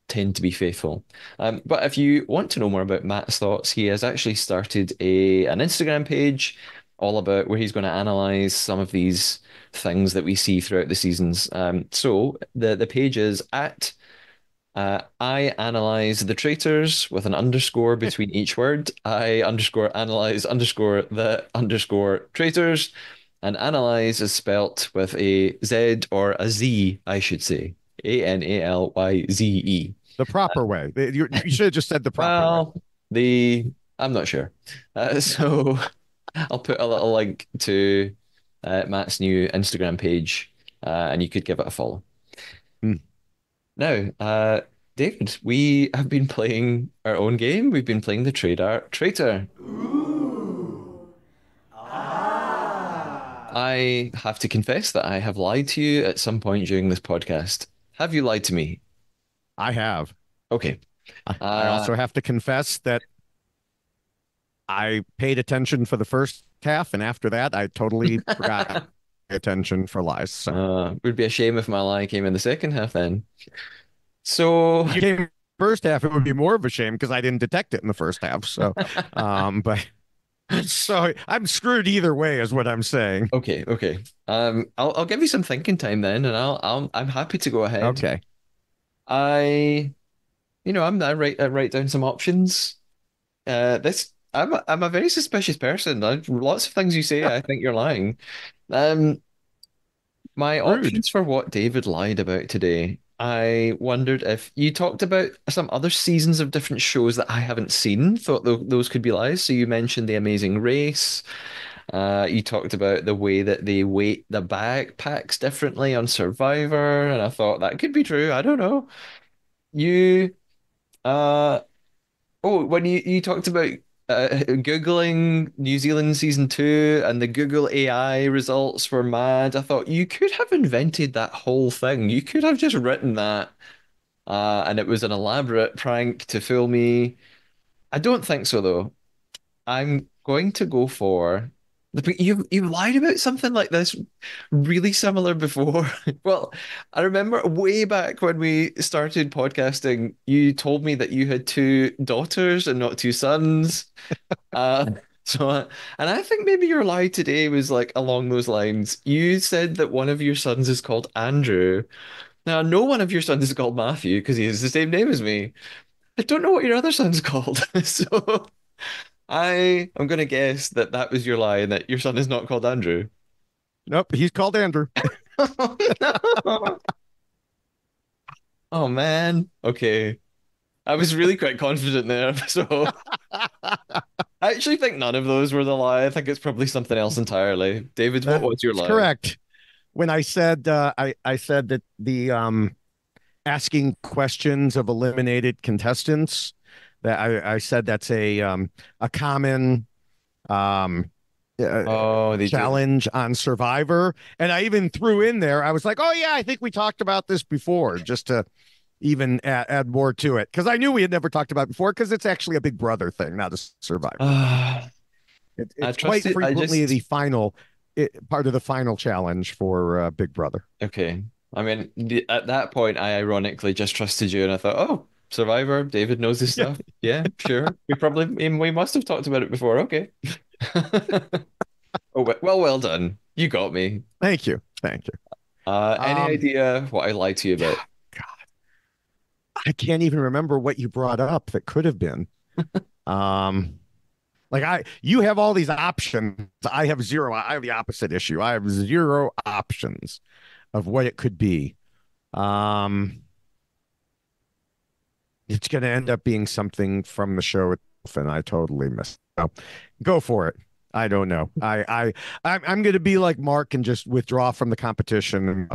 tend to be faithful. But if you want to know more about Matt's thoughts, he has actually started an Instagram page all about where he's going to analyze some of these things that we see throughout the seasons. So the page is at I analyze the traitors with an underscore between each word. I underscore analyze underscore the underscore traitors. And analyze is spelt with a Z or a Z, I should say. Analyze. The proper way. You should have just said the proper way. Well, the I'm not sure. So I'll put a little link to Matt's new Instagram page, and you could give it a follow. Hmm. Now, David, we have been playing our own game. We've been playing the Traitor. I have to confess that I have lied to you at some point during this podcast. Have you lied to me? I have. Okay. I Uh, also have to confess that I paid attention for the first half, and after that, I totally forgot to pay attention for lies. So would be a shame if my lie came in the second half then. So, if you came first half, it would be more of a shame because I didn't detect it in the first half. So, but so I'm screwed either way, is what I'm saying. okay, okay. I'll give you some thinking time then, and I'm happy to go ahead. Okay. I, I write down some options. I'm a very suspicious person. Lots of things you say, I think you're lying. Um, my Rude. options for what David lied about today. I wondered if you talked about some other seasons of different shows that I haven't seen. Thought those could be lies. So you mentioned The Amazing Race. You talked about the way that they weight the backpacks differently on Survivor, and I thought that could be true. I don't know. You uh Oh, when you talked about Googling New Zealand season two and the Google AI results were mad, I thought you could have invented that whole thing. You could have just written that, and it was an elaborate prank to fool me. I don't think so, though. I'm going to go for. But you've lied about something like this really similar before. Well, I remember way back when we started podcasting, you told me that you had two daughters and not two sons. Uh, and I think maybe your lie today was like along those lines. You said that one of your sons is called Andrew. Now, no one of your sons is called Matthew because he has the same name as me. I don't know what your other son's called. So I am going to guess that that was your lie and that your son is not called Andrew. Nope. He's called Andrew. No. Oh man. Okay. I was really quite confident there. So I actually think none of those were the lie. I think it's probably something else entirely. David, what was your That's lie? correct. When I said I said that the asking questions of eliminated contestants, that I said that's a common um Oh, they do. challenge on Survivor. And I even threw in there, I was like, oh yeah, I think we talked about this before, just to even add more to it, because I knew we had never talked about it before, because it's actually a Big Brother thing, not a Survivor thing. Ah, I It's quite trusted. I frequently just the final part of the final challenge for Big Brother. okay. I mean, at that point, I ironically just trusted you, and I thought, oh, Survivor. David knows his Yeah, stuff. Yeah, sure. We must have talked about it before. Okay. Oh, well done. You got me. thank you, thank you. Any Um, idea what I lied to you about? God, I can't even remember what you brought up that could have been. Um, you have all these options. I have zero. I have the opposite issue. I have zero options of what it could be. Um, It's going to end up being something from the show itself, and I totally missed it. So, go for it. I don't know. I'm going to be like Mark and just withdraw from the competition.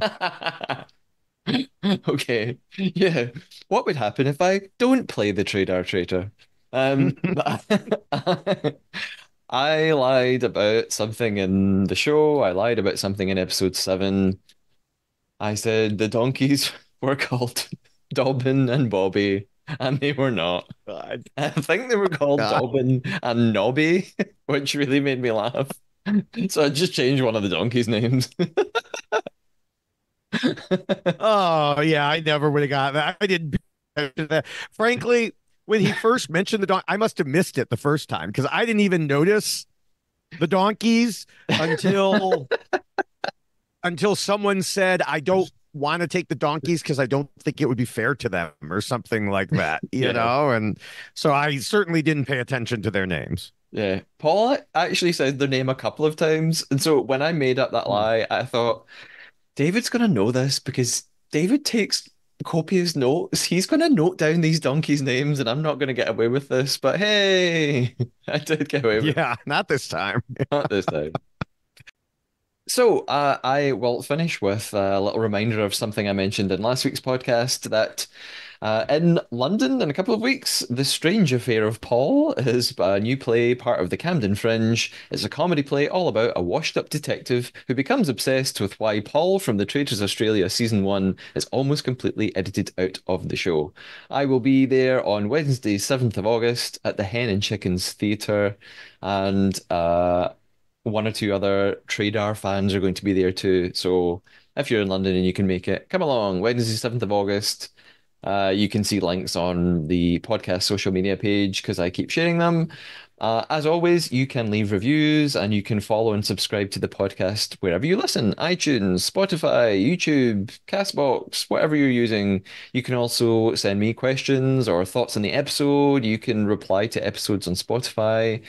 Okay. Yeah. What would happen if I don't play the Trader Traitor? I lied about something in the show. I lied about something in episode 7. I said the donkeys were called Dobbin and Bobby, and they were not. God. I think they were called God. Dobbin and Nobby, which really made me laugh. So I just changed one of the donkeys' names. Oh yeah, I never would have got that. I didn't pay attention to that. Frankly, when he first mentioned the donkey, I must have missed it the first time because I didn't even notice the donkeys until someone said, I don't want to take the donkeys because I don't think it would be fair to them or something like that, Yeah. And so I certainly didn't pay attention to their names. Yeah. Paul actually said their name a couple of times. And so when I made up that Hmm. lie, I thought, David's going to know this because David takes copious notes. He's going to note down these donkeys' names, and I'm not going to get away with this. But hey, I did get away with it. Yeah, not this time. Not this time. So, I will finish with a little reminder of something I mentioned in last week's podcast that in London in a couple of weeks, The Strange Affair of Paul is a new play, part of the Camden Fringe. It's a comedy play all about a washed-up detective who becomes obsessed with why Paul from The Traitors Australia season 1 is almost completely edited out of the show. I will be there on Wednesday, 7th of August at the Hen and Chickens Theatre, and one or two other Tradar fans are going to be there too. So if you're in London and you can make it, come along. Wednesday, 7th of August. You can see links on the podcast social media page because I keep sharing them. As always, you can leave reviews and you can follow and subscribe to the podcast wherever you listen, iTunes, Spotify, YouTube, Castbox, whatever you're using. You can also send me questions or thoughts on the episode. You can reply to episodes on Spotify.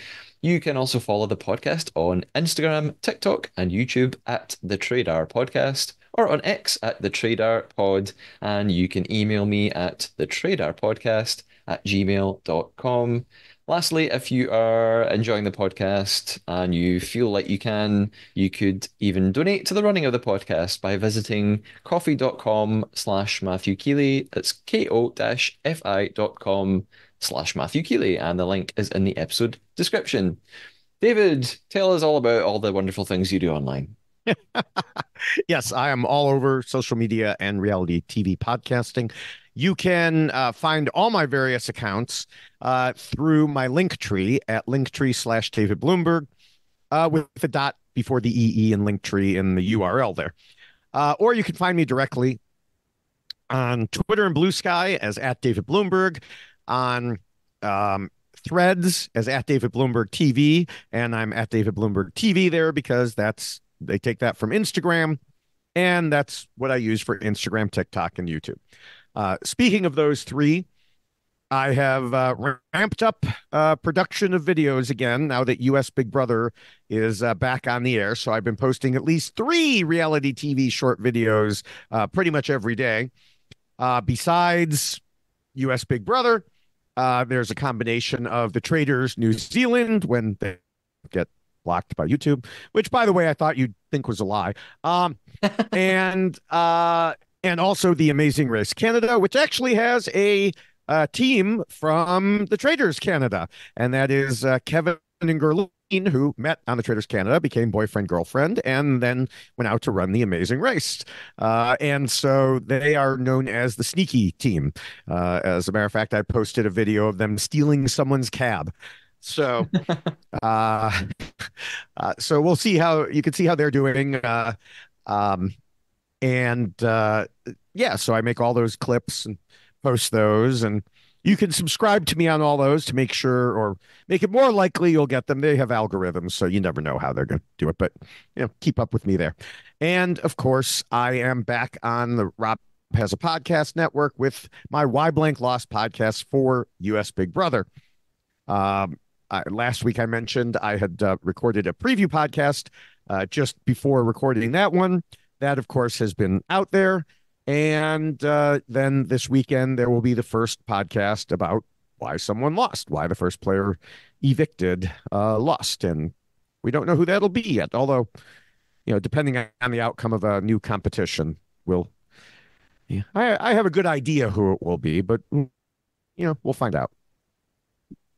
You can also follow the podcast on Instagram, TikTok, and YouTube at the Tradar Podcast, or on X at the Tradar Pod, and you can email me at thetradarpodcast@gmail.com. Lastly, if you are enjoying the podcast and you feel like you could even donate to the running of the podcast by visiting coffee.com/Matthew Keeley. It's ko-fi.com/Matthew Keeley, and the link is in the episode description. David, tell us all about all the wonderful things you do online. Yes, I am all over social media and reality TV podcasting. You can find all my various accounts through my link tree at linktree/David Bloomberg with the dot before the EE and Linktree in the URL there. Or you can find me directly on Twitter and Blue Sky as at David Bloomberg, on Threads as at David Bloomberg TV, and I'm at David Bloomberg TV there because they take that from Instagram, and that's what I use for Instagram, TikTok, and YouTube. Speaking of those three, I have ramped up production of videos again now that US Big Brother is back on the air. So I've been posting at least 3 reality TV short videos pretty much every day. Besides US Big Brother, there's a combination of The Traitors New Zealand when they get blocked by YouTube, which, by the way, I thought you'd think was a lie. And also The Amazing Race Canada, which actually has a team from The Traitors Canada, and that is Kevin and Gerline, who met on The Traitors Canada, became boyfriend girlfriend, and then went out to run The Amazing Race. And so they are known as the Sneaky Team. As a matter of fact, I posted a video of them stealing someone's cab. So, uh, so we'll see how you can see how they're doing. And yeah, so I make all those clips and post those, and you can subscribe to me on all those to make sure or make it more likely you'll get them. They have algorithms, so you never know how they're going to do it, but keep up with me there. And of course, I am back on the Rob Has a Podcast network with my Why Blank Lost podcast for US Big Brother. Last week I mentioned I had recorded a preview podcast just before recording that one. That, of course, has been out there. And then this weekend, there will be the first podcast about why someone lost, why the first player evicted lost. And we don't know who that'll be yet. Although, depending on the outcome of a new competition, yeah, I have a good idea who it will be, but, we'll find out.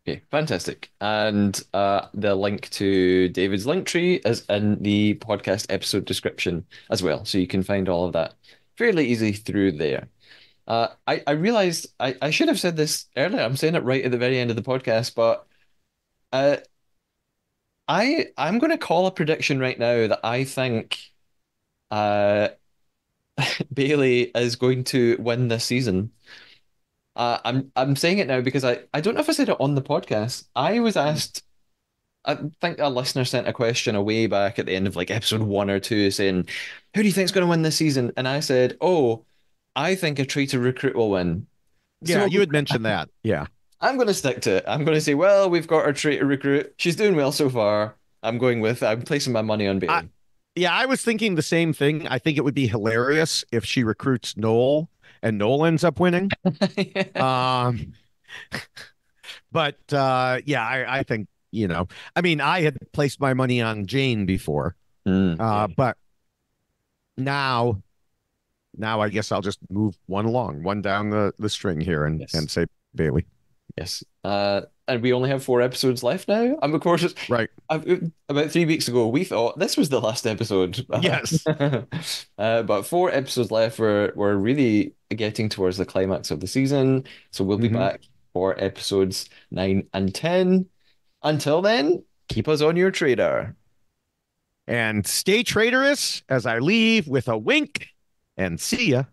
Okay, fantastic. And the link to David's link tree is in the podcast episode description as well. So you can find all of that fairly easily through there. I realized I should have said this earlier. I'm saying it right at the very end of the podcast, but uh, I'm going to call a prediction right now that I think uh, Bailey is going to win this season. I'm saying it now because I don't know if I said it on the podcast. I was asked, I think a listener sent a question away back at the end of like episode one or two saying, "Who do you think's going to win this season?" And I said, "Oh, I think a traitor recruit will win." Yeah, So you had mentioned that. Yeah. I'm going to stick to it. I'm going to say, well, we've got our traitor recruit. She's doing well so far. I'm placing my money on I, Bailey. yeah, I was thinking the same thing. I think it would be hilarious if she recruits Noel and Noel ends up winning. Um, but yeah, I think, I mean, I had placed my money on Jane before. Yeah. But now I guess I'll just move one down the string here Yes. and say Bailey. Yes. And we only have four episodes left now. And of course, Right. about 3 weeks ago, we thought this was the last episode. Yes. But four episodes left. We're really getting towards the climax of the season. So we'll be Hmm. back for episodes 9 and 10. Until then, keep us on your trader. And stay traitorous as I leave with a wink and see ya.